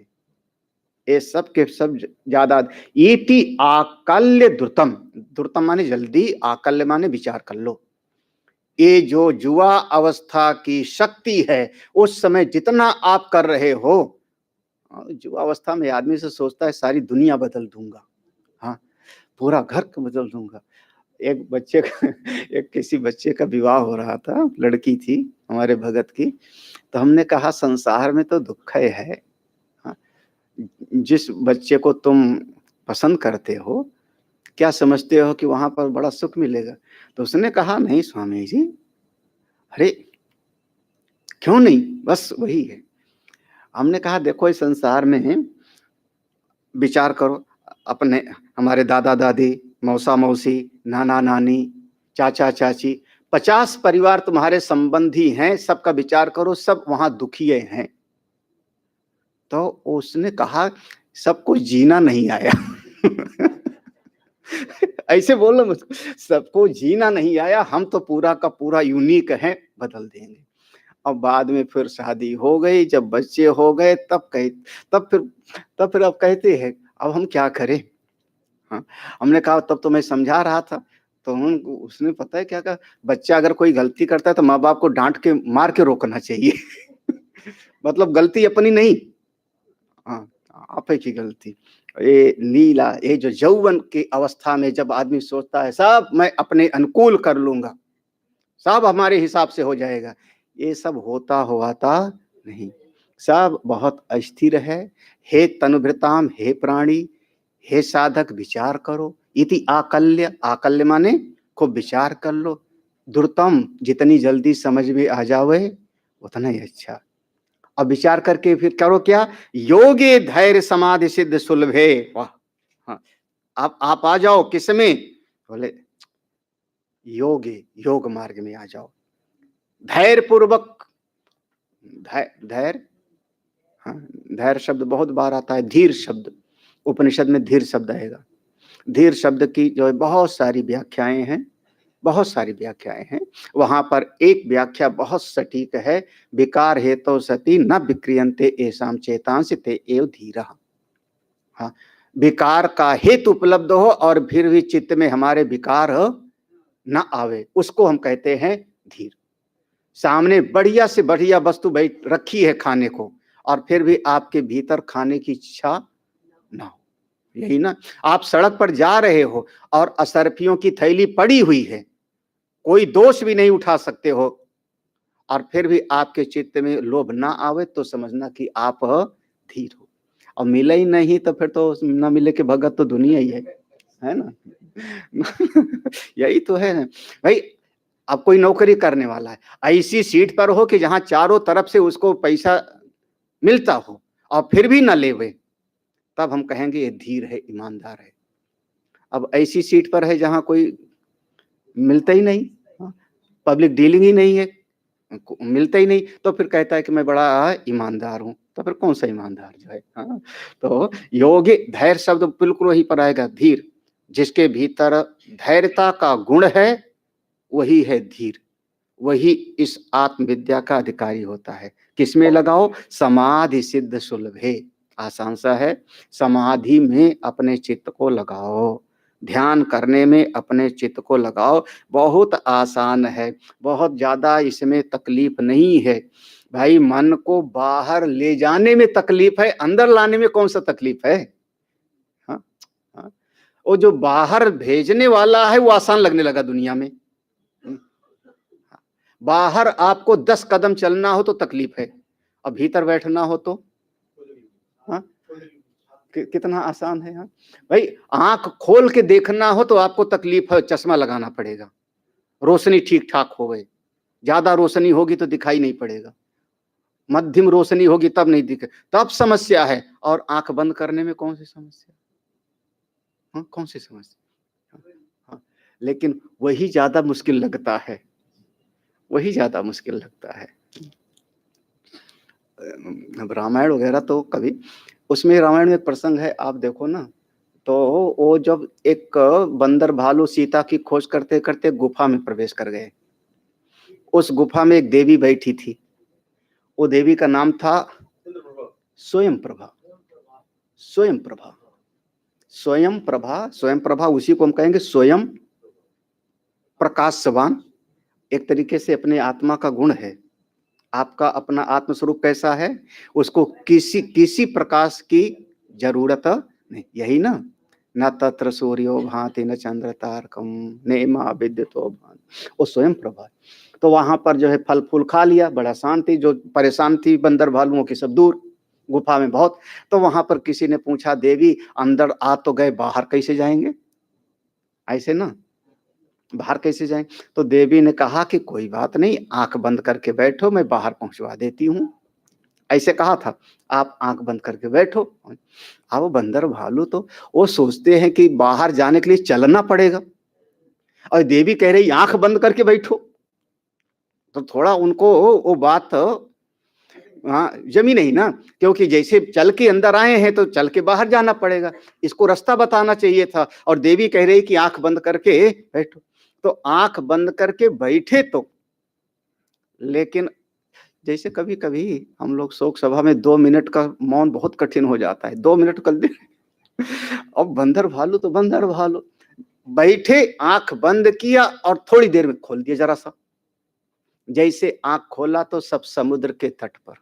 S1: ये सब के सब ज्यादा इति आकल्य द्रुतम, द्रुतम माने जल्दी, आकल्य माने विचार कर लो। ये जो जुआ अवस्था की शक्ति है, उस समय जितना आप कर रहे हो, जुआ अवस्था में आदमी से सोचता है सारी दुनिया बदल दूंगा, हाँ, पूरा घर को बदल दूंगा। एक बच्चे का एक किसी बच्चे का विवाह हो रहा था, लड़की थी हमारे भगत की, तो हमने कहा संसार में तो दुख है, हाँ, जिस बच्चे को तुम पसंद करते हो, क्या समझते हो कि वहां पर बड़ा सुख मिलेगा? तो उसने कहा नहीं स्वामी जी, अरे क्यों नहीं, बस वही है। हमने कहा देखो इस संसार में विचार करो, अपने हमारे दादा दादी, मौसा मौसी, नाना नानी, चाचा चाची, 50 परिवार तुम्हारे संबंधी हैं, सबका विचार करो, सब वहां दुखी हैं। तो उसने कहा सबको जीना नहीं आया। ऐसे बोलो मुझको, सबको जीना नहीं आया, हम तो पूरा का पूरा यूनिक है, बदल देंगे। अब बाद में फिर शादी हो गई, जब बच्चे हो गए तब फिर अब कहते हैं अब हम क्या करें? हाँ, हमने कहा तब तो मैं समझा रहा था, तो उसने पता है क्या कहा, बच्चा अगर कोई गलती करता है तो माँ बाप को डांट के मार के रोकना चाहिए। मतलब गलती अपनी नहीं, हाँ, आप ही की गलती। ये लीला, ये जो यौवन की अवस्था में जब आदमी सोचता है सब मैं अपने अनुकूल कर लूंगा, सब हमारे हिसाब से हो जाएगा, ये सब होता हुआता नहीं, सब बहुत अस्थिर है। हे तनुभृताम, हे प्राणी, हे साधक विचार करो, इति आकल्य, आकल्य माने खूब विचार कर लो, द्रुतम जितनी जल्दी समझ में आ जावे उतना ही अच्छा। अब विचार करके फिर करो क्या, योगे धैर्य समाधि सिद्ध सुलभे, वाह, हाँ, आप आ जाओ किसमें, बोले योगे, योग मार्ग में आ जाओ, धैर्य पूर्वक, धैर्य, हाँ, धैर्य शब्द बहुत बार आता है, धीर शब्द, उपनिषद में धीर शब्द आएगा। धीर शब्द की जो है बहुत सारी व्याख्याएं हैं, बहुत सारी व्याख्याएं हैं। वहां पर एक व्याख्या बहुत सटीक है, विकार हेतु सती न विक्रियन्ते एसाम चेतांसि ते एव धीरः। हाँ, विकार का हेतु उपलब्ध हो और फिर भी चित्त में हमारे विकार न आवे, उसको हम कहते हैं धीर। सामने बढ़िया से बढ़िया वस्तु बैठ रखी है खाने को, और फिर भी आपके भीतर खाने की इच्छा ना हो, यही ना। आप सड़क पर जा रहे हो और असरफियों की थैली पड़ी हुई है, कोई दोष भी नहीं उठा सकते हो, और फिर भी आपके चित्त में लोभ ना आवे तो समझना कि आप धीर हो। और मिले ही नहीं तो फिर तो न मिले के भगत तो दुनिया ही है ना। यही तो है भाई। अब कोई नौकरी करने वाला है, ऐसी सीट पर हो कि जहां चारों तरफ से उसको पैसा मिलता हो और फिर भी न लेवे, तब हम कहेंगे ये धीर है, ईमानदार है। अब ऐसी सीट पर है जहां कोई मिलता ही नहीं, पब्लिक डीलिंग ही नहीं है, मिलता ही नहीं, तो फिर कहता है कि मैं बड़ा ईमानदार हूं, तो फिर कौन सा ईमानदार जो है, हाँ। तो योगी, धैर्य शब्द बिल्कुल वही पर आएगा, धीर, जिसके भीतर धैर्यता का गुण है वही है धीर, वही इस आत्मविद्या का अधिकारी होता है। किसमें लगाओ, समाधि सिद्ध सुलभे, आसान सा है, समाधि में अपने चित्त को लगाओ, ध्यान करने में अपने चित्त को लगाओ, बहुत आसान है, बहुत ज्यादा इसमें तकलीफ नहीं है भाई। मन को बाहर ले जाने में तकलीफ है, अंदर लाने में कौन सा तकलीफ है, हाँ, हाँ? वो जो बाहर भेजने वाला है वो आसान लगने लगा दुनिया में। बाहर आपको 10 कदम चलना हो तो तकलीफ है, अब भीतर बैठना हो तो, हाँ, कितना आसान है, हाँ भाई। आंख खोल के देखना हो तो आपको तकलीफ है, चश्मा लगाना पड़ेगा, रोशनी ठीक ठाक हो गई, ज्यादा रोशनी होगी तो दिखाई नहीं पड़ेगा, मध्यम रोशनी होगी तब नहीं दिखे, तब समस्या है। और आंख बंद करने में कौन सी समस्या, हाँ, कौन सी समस्या, हाँ, लेकिन वही ज्यादा मुश्किल लगता है, वही ज्यादा मुश्किल लगता है। अब रामायण वगैरह तो कभी उसमें रामायण में एक प्रसंग है, आप देखो ना, तो वो जब एक बंदर भालू सीता की खोज करते करते गुफा में प्रवेश कर गए। उस गुफा में एक देवी बैठी थी। वो देवी का नाम था स्वयं प्रभा। स्वयं प्रभा, स्वयं प्रभा, स्वयं प्रभा, उसी को हम कहेंगे स्वयं प्रकाशवान। एक तरीके से अपने आत्मा का गुण है। आपका अपना आत्म स्वरूप कैसा है, उसको किसी किसी प्रकाश की जरूरत नहीं। यही ना, न तत्र सूर्यो भाति न चंद्र तारकम नेमा विद्युतो भाति, वो स्वयं प्रभा। तो वहां पर जो है फल फूल खा लिया, बड़ा शांति, जो परेशान थी बंदर भालुओं की सब दूर, गुफा में बहुत। तो वहां पर किसी ने पूछा, देवी अंदर आ तो गए, बाहर कैसे जाएंगे? ऐसे ना, बाहर कैसे जाएं? तो देवी ने कहा कि कोई बात नहीं, आंख बंद करके बैठो, मैं बाहर पहुंचवा देती हूँ। ऐसे कहा था, आप आंख बंद करके बैठो। अब बंदर भालू तो वो सोचते हैं कि बाहर जाने के लिए चलना पड़ेगा, और देवी कह रही आंख बंद करके बैठो, तो थोड़ा उनको वो बात हाँ जमी नहीं ना, क्योंकि जैसे चल के अंदर आए हैं तो चल के बाहर जाना पड़ेगा, इसको रास्ता बताना चाहिए था। और देवी कह रही कि आंख बंद करके बैठो, तो आंख बंद करके बैठे तो। लेकिन जैसे कभी कभी हम लोग शोक सभा में 2 मिनट का मौन बहुत कठिन हो जाता है, 2 मिनट कर दे। अब बंदर भालू तो बंदर भालू बैठे, आंख बंद किया और थोड़ी देर में खोल दिया जरा सा। जैसे आंख खोला तो सब समुद्र के तट पर,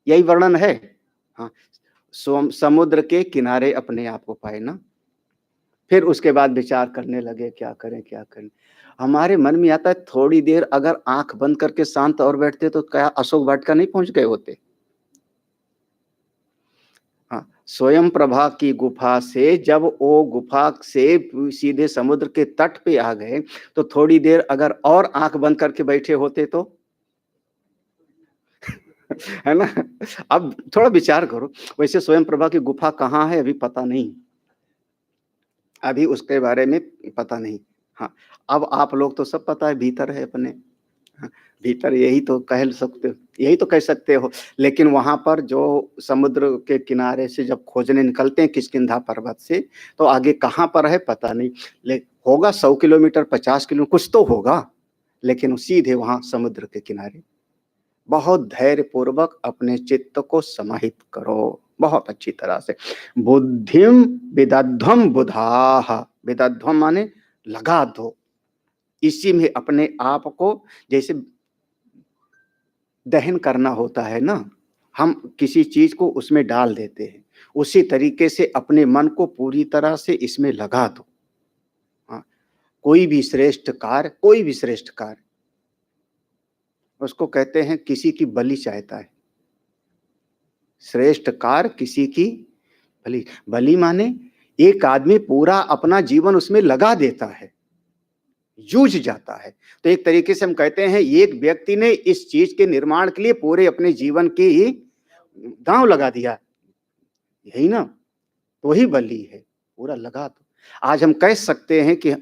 S1: यही वर्णन है। हाँ, समुद्र के किनारे अपने आप को पाए ना। फिर उसके बाद विचार करने लगे, क्या करें क्या करें। हमारे मन में आता है, थोड़ी देर अगर आंख बंद करके शांत और बैठते तो क्या अशोक वाटिका नहीं पहुंच गए होते? हाँ, स्वयं प्रभा की गुफा से जब वो गुफा से सीधे समुद्र के तट पे आ गए, तो थोड़ी देर अगर और आंख बंद करके बैठे होते तो है ना। अब थोड़ा विचार करो। वैसे स्वयं प्रभा की गुफा कहाँ है अभी पता नहीं, अभी उसके बारे में पता नहीं। हाँ, अब आप लोग तो सब पता है, भीतर है अपने। हाँ, भीतर, यही तो कह सकते हो, यही तो कह सकते हो। लेकिन वहां पर जो समुद्र के किनारे से जब खोजने निकलते हैं किष्किंधा पर्वत से, तो आगे कहाँ पर है पता नहीं। ले होगा 100 किलोमीटर, 50 किलोमीटर कुछ तो होगा, लेकिन सीधे वहां समुद्र के किनारे। बहुत धैर्य पूर्वक अपने चित्त को समाहित करो, बहुत अच्छी तरह से। बुद्धिम विदध्वम बुधाह, विदध्वम माने लगा दो, इसी में अपने आप को जैसे दहन करना होता है ना, हम किसी चीज को उसमें डाल देते हैं, उसी तरीके से अपने मन को पूरी तरह से इसमें लगा दो। हाँ, कोई भी श्रेष्ठ कार्य, कोई भी श्रेष्ठ कार्य, उसको कहते हैं किसी की बलि चाहता है। श्रेष्ठ कार्य किसी की बलि, बलि माने एक आदमी पूरा अपना जीवन उसमें लगा देता है, जूझ जाता है। तो एक तरीके से हम कहते हैं एक व्यक्ति ने इस चीज के निर्माण के लिए पूरे अपने जीवन की दांव लगा दिया, यही ना, तो वही बलि है, पूरा लगा दो। आज हम कह सकते हैं कि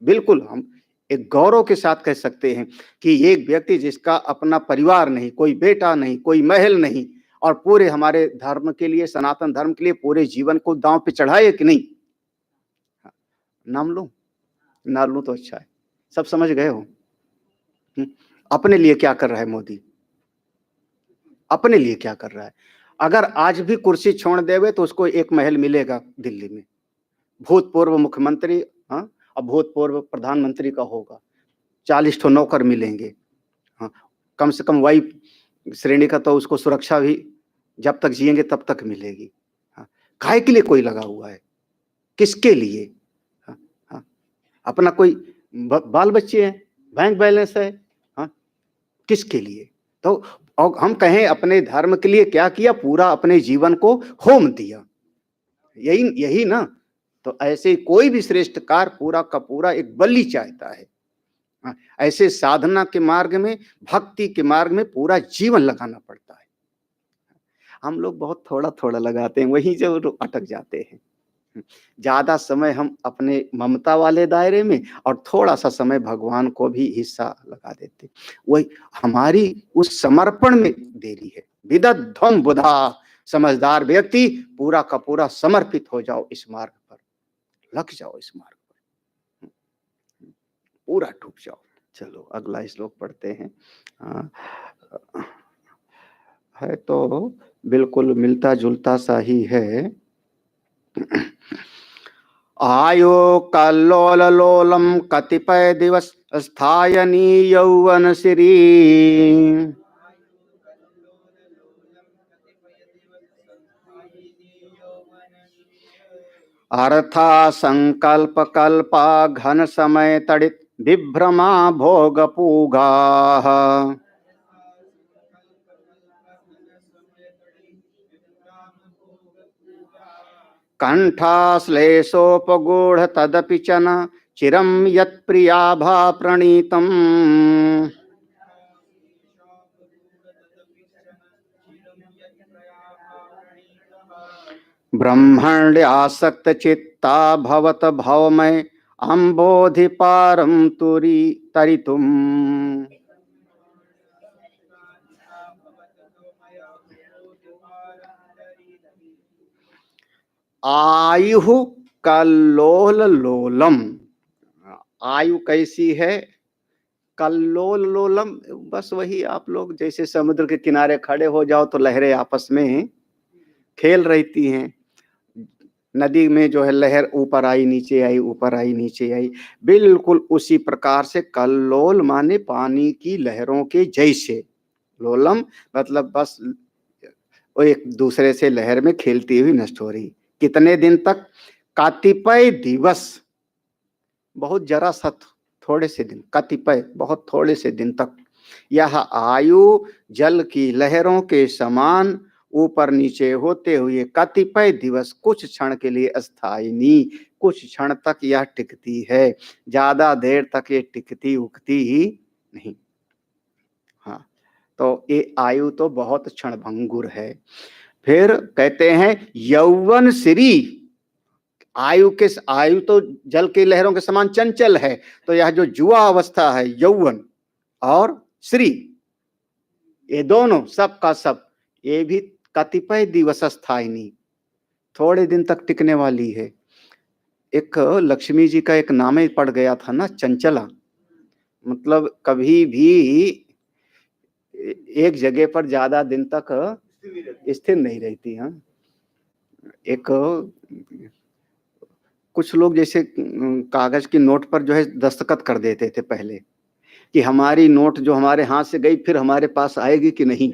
S1: बिल्कुल हम एक गौरव के साथ कह सकते हैं कि एक व्यक्ति जिसका अपना परिवार नहीं, कोई बेटा नहीं, कोई महल नहीं, और पूरे हमारे धर्म के लिए, सनातन धर्म के लिए पूरे जीवन को दांव पे चढ़ाए कि नहीं। नाम लो, ना लूं तो अच्छा है, सब समझ गए हो। अपने लिए क्या कर रहा है मोदी, अपने लिए क्या कर रहा है? अगर आज भी कुर्सी छोड़ देवे तो उसको एक महल मिलेगा दिल्ली में, भूतपूर्व मुख्यमंत्री, हाँ, अब भूतपूर्व प्रधानमंत्री का होगा, 40 ठो नौकर मिलेंगे। हाँ, कम से कम वही श्रेणी का तो उसको सुरक्षा भी जब तक जिएंगे तब तक मिलेगी। हाँ, काहे के लिए कोई लगा हुआ है, किसके लिए? हाँ, हाँ, अपना कोई बाल बच्चे हैं, बैंक बैलेंस है, हाँ, किसके लिए? तो और हम कहें अपने धर्म के लिए क्या किया, पूरा अपने जीवन को होम दिया, यही यही ना। तो ऐसे कोई भी श्रेष्ठ कार्य पूरा का पूरा एक बलि चाहता है। हाँ, ऐसे साधना के मार्ग में, भक्ति के मार्ग में पूरा जीवन लगाना पड़ता है। हम लोग बहुत थोड़ा थोड़ा लगाते हैं, वहीं जो अटक जाते हैं। ज्यादा समय हम अपने ममता वाले दायरे में और थोड़ा सा समय भगवान को भी हिस्सा लगा देते, वही हमारी उस समर्पण में देरी है। विदध्वम बुधा, समझदार व्यक्ति पूरा का पूरा समर्पित हो जाओ इस मार्ग पर, लग जाओ इस मार्ग पर, पूरा डूब जाओ। चलो अगला श्लोक पढ़ते हैं। है तो बिल्कुल मिलता जुलता सा ही है। आयो कल्लोल लोलम कतिपय दिवस स्थायनी यौवन श्री अर्था संकल्प कल्पा घन समय तड़ित विभ्रमा भोग पूगा कंठाश्लेषोपगूढ़ तदपि च न चिरं यत्प्रियाभा प्रणीतम् ब्रह्मण्यासक्त चित्ता भवत भवमय अम्बोधि पारं तुरी तरितुम्। आयु कल्लोल लोलम, आयु कैसी है? कल्लोल लोलम, बस वही आप लोग जैसे समुद्र के किनारे खड़े हो जाओ तो लहरें आपस में खेल रहती हैं। नदी में जो है लहर ऊपर आई नीचे आई, ऊपर आई नीचे आई, बिल्कुल उसी प्रकार से कल्लोल माने पानी की लहरों के जैसे। लोलम मतलब बस वो एक दूसरे से लहर में खेलती हुई नष्ट हो रही। कितने दिन तक? कतिपय दिवस, बहुत जरा सा थोड़े से दिन, कतिपय बहुत थोड़े से दिन तक। यह आयु जल की लहरों के समान ऊपर नीचे होते हुए कतिपय दिवस, कुछ क्षण के लिए अस्थायिनी, कुछ क्षण तक यह टिकती है, ज्यादा देर तक ये टिकती उगती ही नहीं। हाँ, तो ये आयु तो बहुत क्षणभंगुर है। फिर कहते हैं यौवन श्री, आयु तो जल की लहरों के समान चंचल है, तो यह जो जुआ अवस्था है यौवन और श्री, ये दोनों सब का सब, ये भी कतिपय दिवस स्थायिनी, थोड़े दिन तक टिकने वाली है। एक लक्ष्मी जी का एक नाम ही पड़ गया था ना, चंचला, मतलब कभी भी एक जगह पर ज्यादा दिन तक स्थिर नहीं रहती। हाँ, एक कुछ लोग जैसे कागज की नोट पर जो है दस्तखत कर देते थे पहले कि हमारी नोट जो हमारे हाथ से गई फिर हमारे पास आएगी कि नहीं।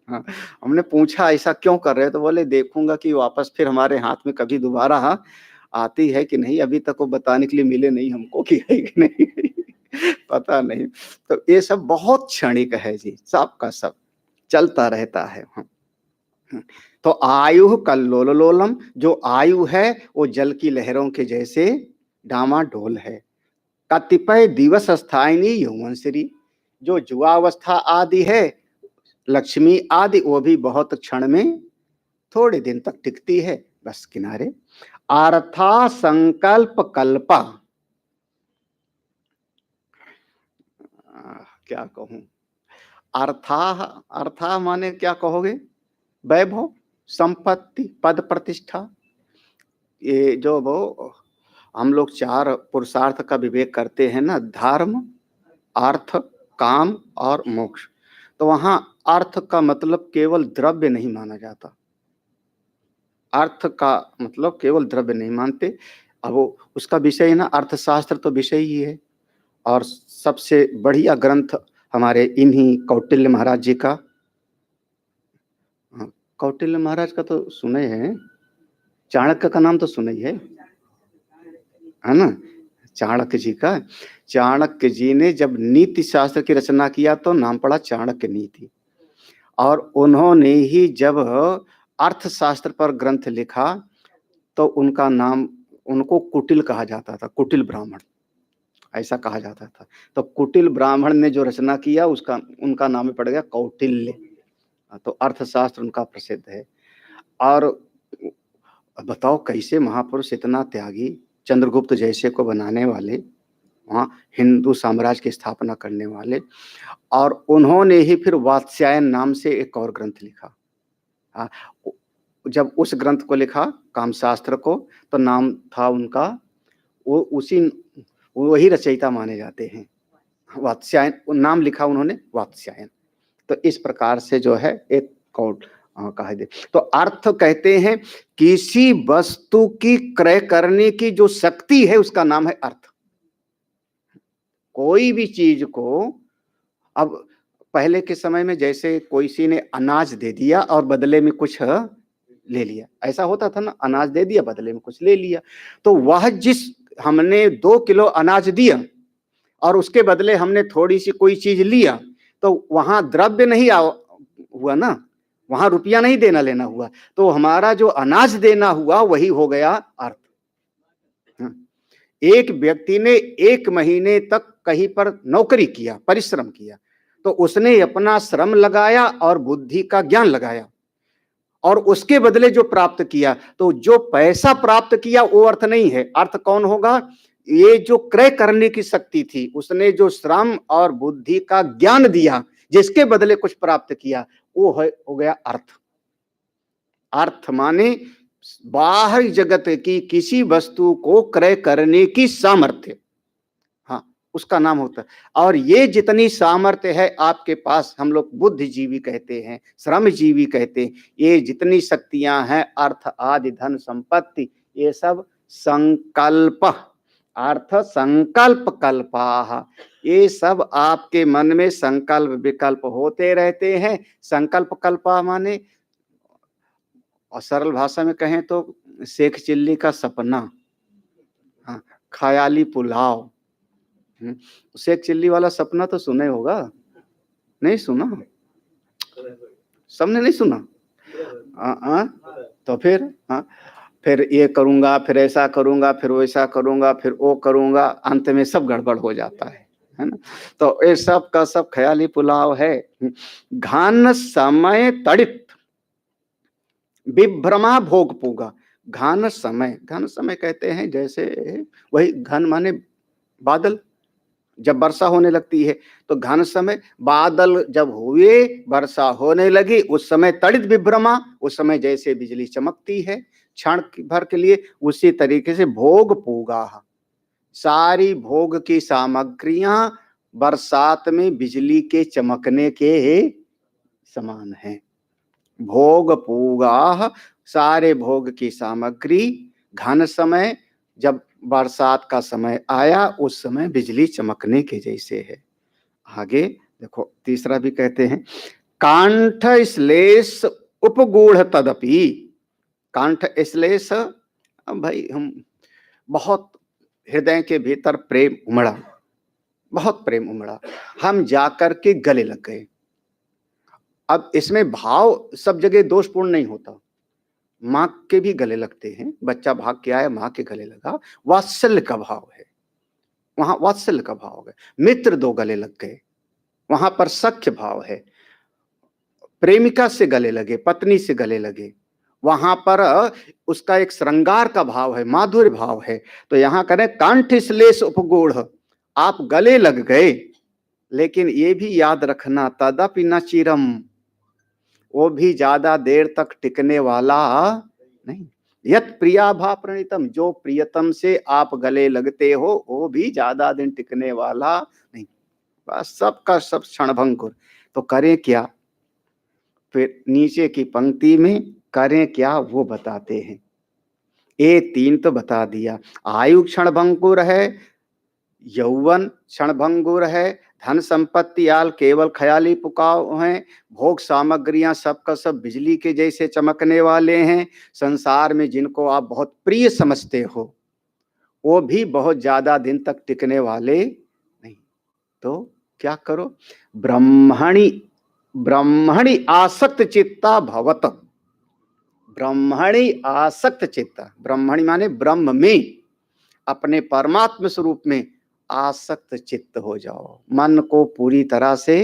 S1: हाँ, हमने पूछा ऐसा क्यों कर रहे हो, तो बोले देखूंगा कि वापस फिर हमारे हाथ में कभी दोबारा आती है कि नहीं। अभी तक वो बताने के लिए मिले नहीं हमको कि है कि नहीं पता नहीं। तो ये सब बहुत क्षणिक है जी, सब का सब चलता रहता है। तो आयु कल्लोलोलम, जो आयु है वो जल की लहरों के जैसे डामाडोल है। कतिपय दिवस स्थायिनी यौवन श्री, जो जुआवस्था आदि है, लक्ष्मी आदि, वो भी बहुत क्षण में थोड़े दिन तक टिकती है, बस किनारे। अर्था संकल्प कल्पा, क्या कहूं, अर्था, अर्था माने क्या कहोगे? वैभव, संपत्ति, पद प्रतिष्ठा। ये जो वो हम लोग चार पुरुषार्थ का विवेक करते हैं ना, धर्म, अर्थ, काम और मोक्ष, तो वहां अर्थ का मतलब केवल द्रव्य नहीं माना जाता। अर्थ का मतलब केवल द्रव्य नहीं मानते। अब वो उसका विषय है ना, अर्थशास्त्र तो विषय ही है। और सबसे बढ़िया ग्रंथ हमारे इन्हीं कौटिल्य महाराज जी का, कौटिल्य महाराज का तो सुने हैं, चाणक्य का नाम तो सुने ही है ना, चाणक्य जी का। चाणक्य जी ने जब नीति शास्त्र की रचना किया तो नाम पड़ा चाणक्य नीति, और उन्होंने ही जब अर्थशास्त्र पर ग्रंथ लिखा तो उनका नाम, उनको कुटिल कहा जाता था, कुटिल ब्राह्मण ऐसा कहा जाता था। तो कुटिल ब्राह्मण ने जो रचना किया उसका उनका नाम पड़ गया कौटिल्य। तो अर्थशास्त्र उनका प्रसिद्ध है। और बताओ कैसे महापुरुष, इतना त्यागी, चंद्रगुप्त जैसे को बनाने वाले, वहाँ हिंदू साम्राज्य की स्थापना करने वाले, और उन्होंने ही फिर वात्स्यायन नाम से एक और ग्रंथ लिखा। जब उस ग्रंथ को लिखा कामशास्त्र को, तो नाम था उनका, वही रचयिता माने जाते हैं, वात्स्यायन। नाम लिखा उन्होंने वात्स्यायन। तो इस प्रकार से जो है एक कौट कहा दे। तो अर्थ कहते हैं किसी वस्तु की क्रय करने की जो शक्ति है उसका नाम है अर्थ। कोई भी चीज को, अब पहले के समय में जैसे कोई सी ने अनाज दे दिया और बदले में कुछ ले लिया, ऐसा होता था ना, अनाज दे दिया बदले में कुछ ले लिया। तो वह जिस हमने 2 किलो अनाज दिया और उसके बदले हमने थोड़ी सी कोई चीज लिया, तो वहां द्रव्य नहीं हुआ ना, वहां रुपया नहीं देना लेना हुआ, तो हमारा जो अनाज देना हुआ वही हो गया अर्थ। एक व्यक्ति ने 1 महीने तक कहीं पर नौकरी किया, परिश्रम किया, तो उसने अपना श्रम लगाया और बुद्धि का ज्ञान लगाया, और उसके बदले जो प्राप्त किया, तो जो पैसा प्राप्त किया वो अर्थ नहीं है। अर्थ कौन होगा? ये जो क्रय करने की शक्ति थी, उसने जो श्रम और बुद्धि का ज्ञान दिया, जिसके बदले कुछ प्राप्त किया, वो हो गया अर्थ। अर्थ माने बाहरी जगत की किसी वस्तु को क्रय करने की सामर्थ्य, हाँ, उसका नाम होता है। और ये जितनी सामर्थ्य है आपके पास, हम लोग बुद्धिजीवी कहते हैं, श्रमजीवी कहते हैं, ये जितनी शक्तियां हैं, अर्थ आदि धन संपत्ति, ये सब संकल्प, अर्थ संकल्प कल्पाः, ये सब आपके मन में संकल्प विकल्प होते रहते हैं। संकल्प कल्पा माने, और सरल भाषा में कहें तो शेख चिल्ली का सपना, हाँ, ख्याली पुलाव। शेख चिल्ली वाला सपना तो सुने होगा, नहीं सुना? सबने नहीं सुना? तो फिर ये करूंगा, फिर ऐसा करूंगा, फिर वैसा करूंगा, फिर वो करूंगा, अंत में सब गड़बड़ हो जाता है ना? तो ये सब का सब ख्याली पुलाव है। घन समय तड़ित विभ्रमा भोग पूगा। घन समय कहते हैं, जैसे वही घन माने बादल, जब वर्षा होने लगती है तो घन समय, बादल जब हुए, वर्षा होने लगी, उस समय तड़ित विभ्रमा, उस समय जैसे बिजली चमकती है क्षण भर के लिए, उसी तरीके से भोग पूगा, सारी भोग की सामग्रियां बरसात में बिजली के चमकने के समान है। भोग पूगा, सारे भोग की सामग्री, घन समय, जब बरसात का समय आया उस समय बिजली चमकने के जैसे है। आगे देखो, तीसरा भी कहते हैं, कांठ श्लेष उपगूढ़ तदपि। कांठ श्लेष, भाई हम बहुत हृदय के भीतर प्रेम उमड़ा, बहुत प्रेम उमड़ा, हम जाकर के गले लग गए। अब इसमें भाव सब जगह दोषपूर्ण नहीं होता, माँ के भी गले लगते हैं, बच्चा भाग के आया माँ के गले लगा, वात्सल्य का भाव है, वहां वात्सल्य का भाव है। मित्र 2 गले लग गए, वहां पर सख्य भाव है। प्रेमिका से गले लगे, पत्नी से गले लगे, वहां पर उसका एक श्रृंगार का भाव है, माधुर्य भाव है। तो यहां करें कंठ श्लेष उपगूढ़, आप गले लग गए, लेकिन ये भी याद रखना, तदपि न चिरम, वो भी ज्यादा देर तक टिकने वाला नहीं। यत प्रिया भा प्रणीतम, जो प्रियतम से आप गले लगते हो वो भी ज्यादा दिन टिकने वाला नहीं, बस सबका सब क्षणभंगुर। तो करें क्या? फिर नीचे की पंक्ति में करें क्या वो बताते हैं। ये 3 तो बता दिया, आयु क्षणभंगुर है, यौवन क्षणभंगुर है, धन संपत्ति आल केवल ख्याली पुकाव हैं, भोग सामग्रियां सबका सब बिजली के जैसे चमकने वाले हैं। संसार में जिनको आप बहुत प्रिय समझते हो वो भी बहुत ज्यादा दिन तक टिकने वाले नहीं। तो क्या करो? ब्रह्मणि आसक्त चित्ता भवत। ब्रह्मणि आसक्त चित्ता, ब्रह्मणि माने ब्रह्म में, अपने परमात्म स्वरूप में आसक्त चित्त हो जाओ, मन को पूरी तरह से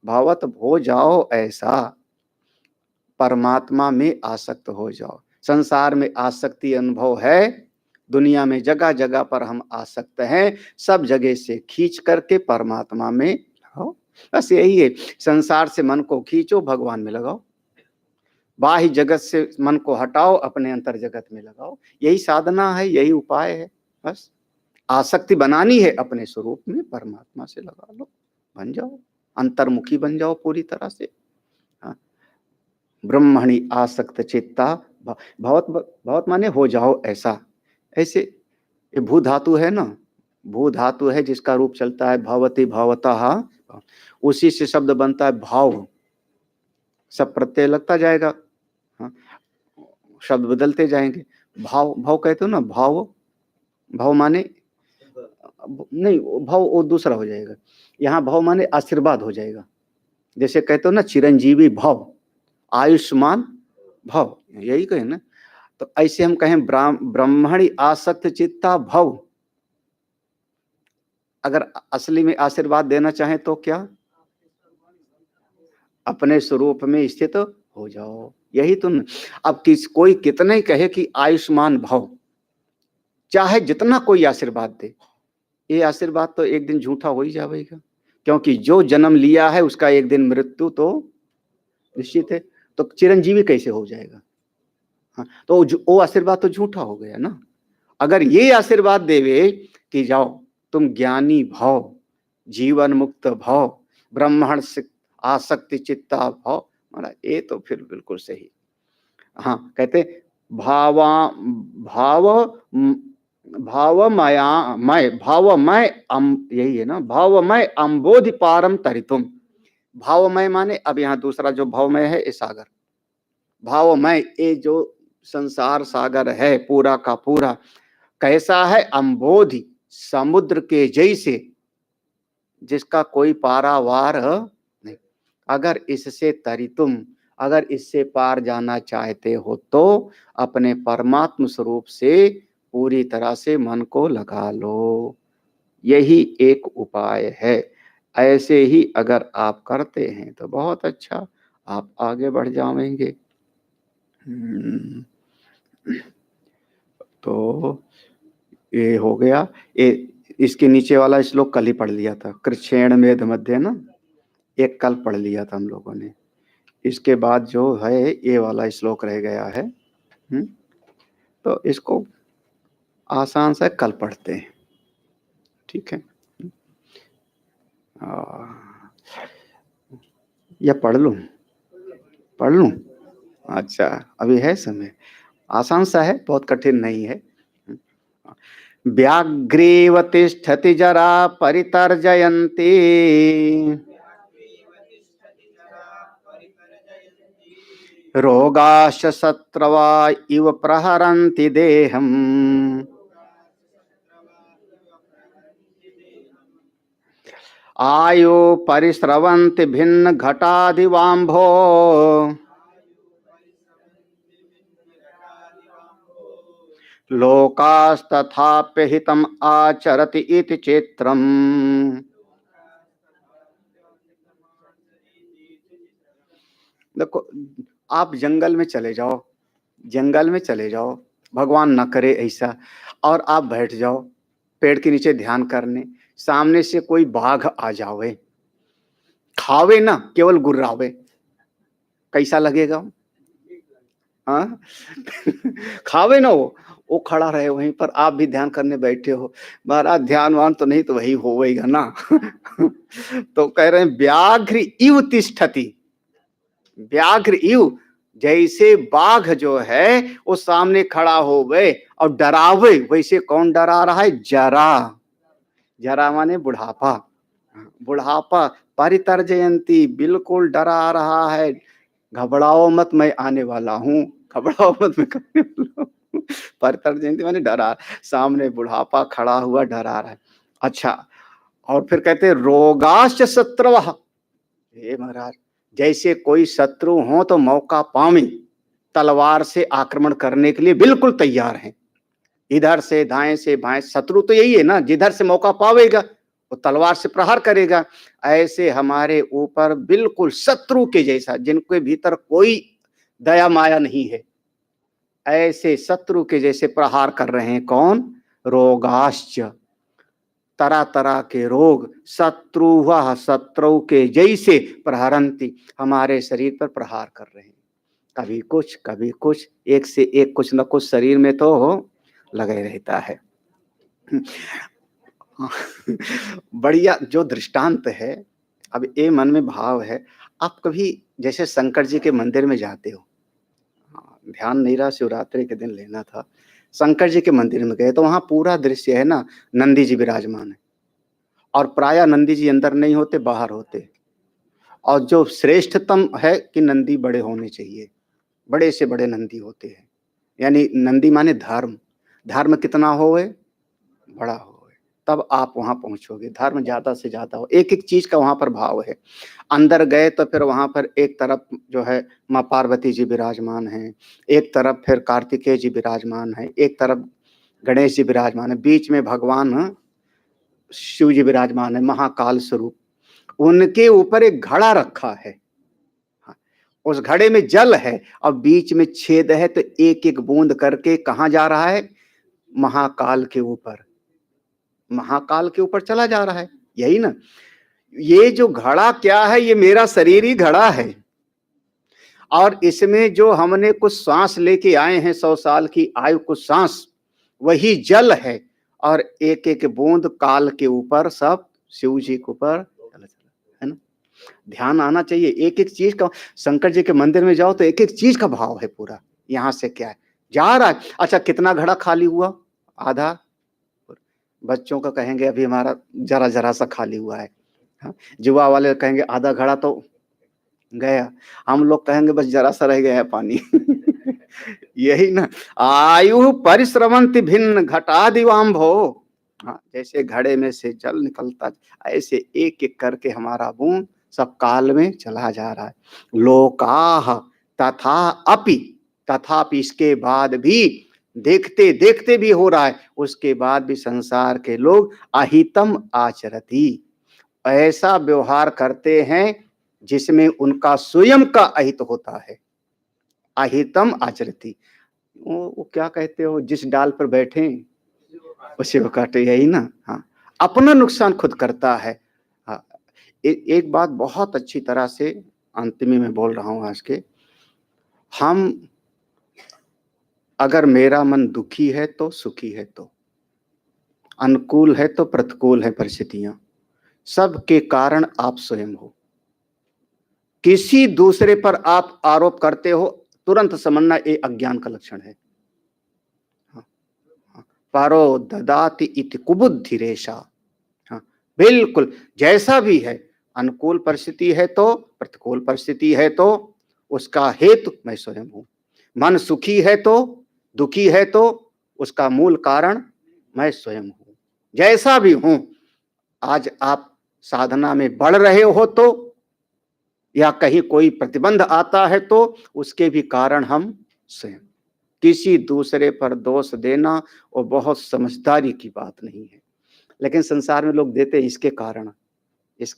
S1: भावत हो जाओ, ऐसा परमात्मा में आसक्त हो जाओ। संसार में आसक्ति अनुभव है, दुनिया में जगह जगह पर हम आसक्त हैं, सब जगह से खींच करके परमात्मा में लगाओ। बस यही है, संसार से मन को खींचो, भगवान में लगाओ। बाह्य जगत से मन को हटाओ, अपने अंतर जगत में लगाओ। यही साधना है, यही उपाय है। बस आसक्ति बनानी है अपने स्वरूप में, परमात्मा से लगा लो, बन जाओ, अंतर्मुखी बन जाओ पूरी तरह से। हाँ, ब्रह्मणि आसक्त चित्ता, बहुत बहुत माने हो जाओ ऐसा। ऐसे ये भू धातु है ना, भू धातु है जिसका रूप चलता है भवति भवतः, उसी से शब्द बनता है भाव। सब प्रत्यय लगता जाएगा। हाँ, शब्द बदलते जाएंगे। भाव, भाव कहते हो ना, भाव, भाव माने नहीं, भाव वो दूसरा हो जाएगा। यहाँ भाव माने आशीर्वाद हो जाएगा। जैसे कहते हो ना चिरंजीवी भव, आयुष्मान भव, यही कहे ना। तो ऐसे हम कहें ब्रह्मणि आसक्त चित्ता भव। अगर असली में आशीर्वाद देना चाहें तो क्या, अपने स्वरूप में स्थित हो जाओ। यही तुम, अब कोई कितने ही कहे कि आयुष्मान भव, चाहे जितना कोई आशीर्वाद दे, ये आशीर्वाद तो एक दिन झूठा हो ही जाएगा। क्योंकि जो जन्म लिया है उसका एक दिन मृत्यु तो निश्चित है। तो चिरंजीवी कैसे हो जाएगा? हाँ, तो वो आशीर्वाद तो झूठा हो गया ना। अगर ये आशीर्वाद देवे कि जाओ तुम ज्ञानी भव, जीवन मुक्त भव, ब्रह्मण से आसक्ति चित्ता भव, महाराज ये तो फिर बिल्कुल सही। हाँ, कहते भावा भाव भावमया मय, भावमय यही है ना, भावमय अम्बोधि पारम तरितुम। भावमय माने अब यहाँ दूसरा जो भावमय है ये सागर, भावमय ये जो संसार सागर है पूरा का पूरा कैसा है, अम्बोधि समुद्र के जैसे, जिसका कोई पारावार नहीं। अगर इससे तरितुम, अगर इससे पार जाना चाहते हो तो अपने परमात्म स्वरूप से पूरी तरह से मन को लगा लो। यही एक उपाय है। ऐसे ही अगर आप करते हैं तो बहुत अच्छा, आप आगे बढ़ जाएंगे। तो ये हो गया। ये इसके नीचे वाला श्लोक कल ही पढ़ लिया था, कृच्छेण मेध मध्य ना, एक कल पढ़ लिया था हम लोगों ने। इसके बाद जो है ये वाला श्लोक रह गया है। तो इसको आसान से कल पढ़ते हैं, ठीक है? या पढ़ लूं? पढ़ लूं? अच्छा, अभी है समय। आसान सा है, बहुत कठिन नहीं है। व्याघ्रेव तिष्ठति जरा परितर्जयन्ति, रोगाश्च शत्रवा इव प्रहरन्ति देहम्। आयो परिस्रवन्ति भिन्न घटादिवाम्भो, लोकास्तथाप्य हितम् आचरति इति चित्रम्। देखो, आप जंगल में चले जाओ, जंगल में चले जाओ, भगवान ना करे ऐसा, और आप बैठ जाओ पेड़ के नीचे ध्यान करने, सामने से कोई बाघ आ जावे, खावे ना केवल गुर्रावे, कैसा लगेगा? हाँ खावे ना, वो खड़ा रहे वहीं पर, आप भी ध्यान करने बैठे हो, महाराज ध्यानवान तो नहीं तो वही होवेगा ना तो कह रहे हैं व्याघ्र इव तिष्ठति, व्याघ्र इव, जैसे बाघ जो है वो सामने खड़ा हो गए और डरावे, वैसे कौन डरा रहा है? जरा, जरा माने बुढ़ापा, बुढ़ापा परितर्जयंती, बिल्कुल डरा रहा है, घबराओ मत मैं आने वाला हूँ, घबराओ मत मैं करने वाला हूँ। परितर्जयंती माने डरा, सामने बुढ़ापा खड़ा हुआ डरा रहा है। अच्छा, और फिर कहते रोगाश्च शत्रवः, हे महाराज जैसे कोई शत्रु हो तो मौका पावे तलवार से आक्रमण करने के लिए बिल्कुल तैयार हैं, इधर से दाएं से बाएं, शत्रु तो यही है ना, जिधर से मौका पावेगा वो तलवार से प्रहार करेगा। ऐसे हमारे ऊपर बिल्कुल शत्रु के जैसा, जिनके भीतर कोई दया माया नहीं है, ऐसे शत्रु के जैसे प्रहार कर रहे हैं। कौन? रोगाश्च, तरह तरह के रोग, शत्रु वह शत्रु के जैसे प्रहरंती, हमारे शरीर पर प्रहार कर रहे हैं। कभी कुछ, एक से एक कुछ न कुछ शरीर में तो लगा ही रहता है। बढ़िया जो दृष्टांत है, अब ये मन में भाव है, आप कभी जैसे शंकर जी के मंदिर में जाते हो, हाँ, ध्यान नहीं रहा, शिवरात्रि के दिन लेना था। शंकर जी के मंदिर में गए तो वहाँ पूरा दृश्य है ना, नंदी जी विराजमान है और प्रायः नंदी जी अंदर नहीं होते, बाहर होते। और जो श्रेष्ठतम है कि नंदी बड़े होने चाहिए, बड़े से बड़े नंदी होते हैं। यानी नंदी माने धर्म, धर्म कितना होए, बड़ा होए, तब आप वहाँ पहुँचोगे। धर्म ज़्यादा से ज़्यादा हो, एक-एक चीज़ का वहाँ पर भाव है। अंदर गए तो फिर वहाँ पर एक तरफ जो है माँ पार्वती जी विराजमान हैं, एक तरफ फिर कार्तिकेय जी विराजमान हैं, एक तरफ गणेश जी विराजमान हैं, बीच में भगवान शिव जी विराजमान हैं, महाकाल स्वरूप। उनके ऊपर एक घड़ा रखा है। हाँ, उस घड़े में जल है और बीच में छेद है, तो एक-एक बूंद करके कहाँ जा रहा है? महाकाल के ऊपर। महाकाल के ऊपर चला जा रहा है, यही ना? ये जो घड़ा क्या है? ये मेरा शरीर ही घड़ा है और इसमें जो हमने कुछ श्वास लेके आए हैं, 100 साल की आयु कुछ श्वास, वही जल है और एक-एक बूंद काल के ऊपर सब शिव जी के ऊपर चला चला, है ना? ध्यान आना चाहिए, एक-एक चीज़ का। शंकर जी के मंदिर में जाओ तो एक-एक चीज़ का भाव है पूरा, यहाँ से क्या है? जा रहा है, अच्छा कितना घड़ा खाली हुआ? आधा। बच्चों का कहेंगे अभी हमारा ज़रा-ज़रा सा खाली हुआ है। हाँ, जुआ वाले कहेंगे आधा घड़ा तो गया, हम लोग कहेंगे बस ज़रा-सा रह गया है पानी। यही ना, आयु परिश्रवन्ति भिन्न घटादिवाम्भो। हाँ, जैसे घड़े में से जल निकलता, ऐसे एक-एक करके हमारा बूंद सब काल में चला जा रहा है। लोकाः तथा अपि, तथापि इसके बाद भी, देखते-देखते भी हो रहा है, उसके बाद भी संसार के लोग अहितम आचरति, ऐसा व्यवहार करते हैं जिसमें उनका स्वयं का अहित होता है। अहितम आचरति, वो क्या कहते हो, जिस डाल पर बैठे उसी को काटे, यही ना? हाँ, अपना नुकसान खुद करता है। हाँ, एक बात बहुत अच्छी तरह से अंत में मैं बोल रहा हूँ आज के, हम अगर मेरा मन दुखी है तो सुखी है तो, अनुकूल है तो प्रतिकूल है परिस्थितियाँ, सबके कारण आप स्वयं हो। किसी दूसरे पर आप आरोप करते हो, तुरंत समझना ये अज्ञान का लक्षण है। हाँ, हाँ, परो ददाति इति कुबुद्धिरेषा। हाँ, बिल्कुल, जैसा भी है, अनुकूल परिस्थिति है तो, प्रतिकूल परिस्थिति है तो, उसका हेतु मैं स्वयं हूँ। मन सुखी है तो, दुखी है तो, उसका मूल कारण मैं स्वयं हूँ। जैसा भी हूँ, आज आप साधना में बढ़ रहे हो तो, या कहीं कोई प्रतिबंध आता है तो, उसके भी कारण हम स्वयं। किसी दूसरे पर दोष देना वो बहुत समझदारी की बात नहीं है, लेकिन संसार में लोग देते इसके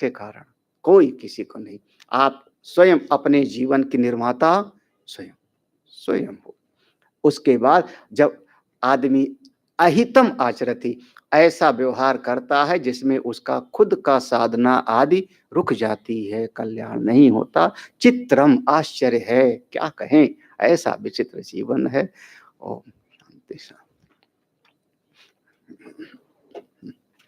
S1: कारण, कोई किसी को नहीं। आप स्वयं अपने जीवन की निर्माता स्वयं, स्वयं हो। उसके बाद जब आदमी अहितम आचरति, ऐसा व्यवहार करता है जिसमें उसका खुद का साधना आदि रुक जाती है, कल्याण नहीं होता। चित्रम, आश्चर्य है, क्या कहें, ऐसा विचित्र जीवन है। ओम शांति शांति।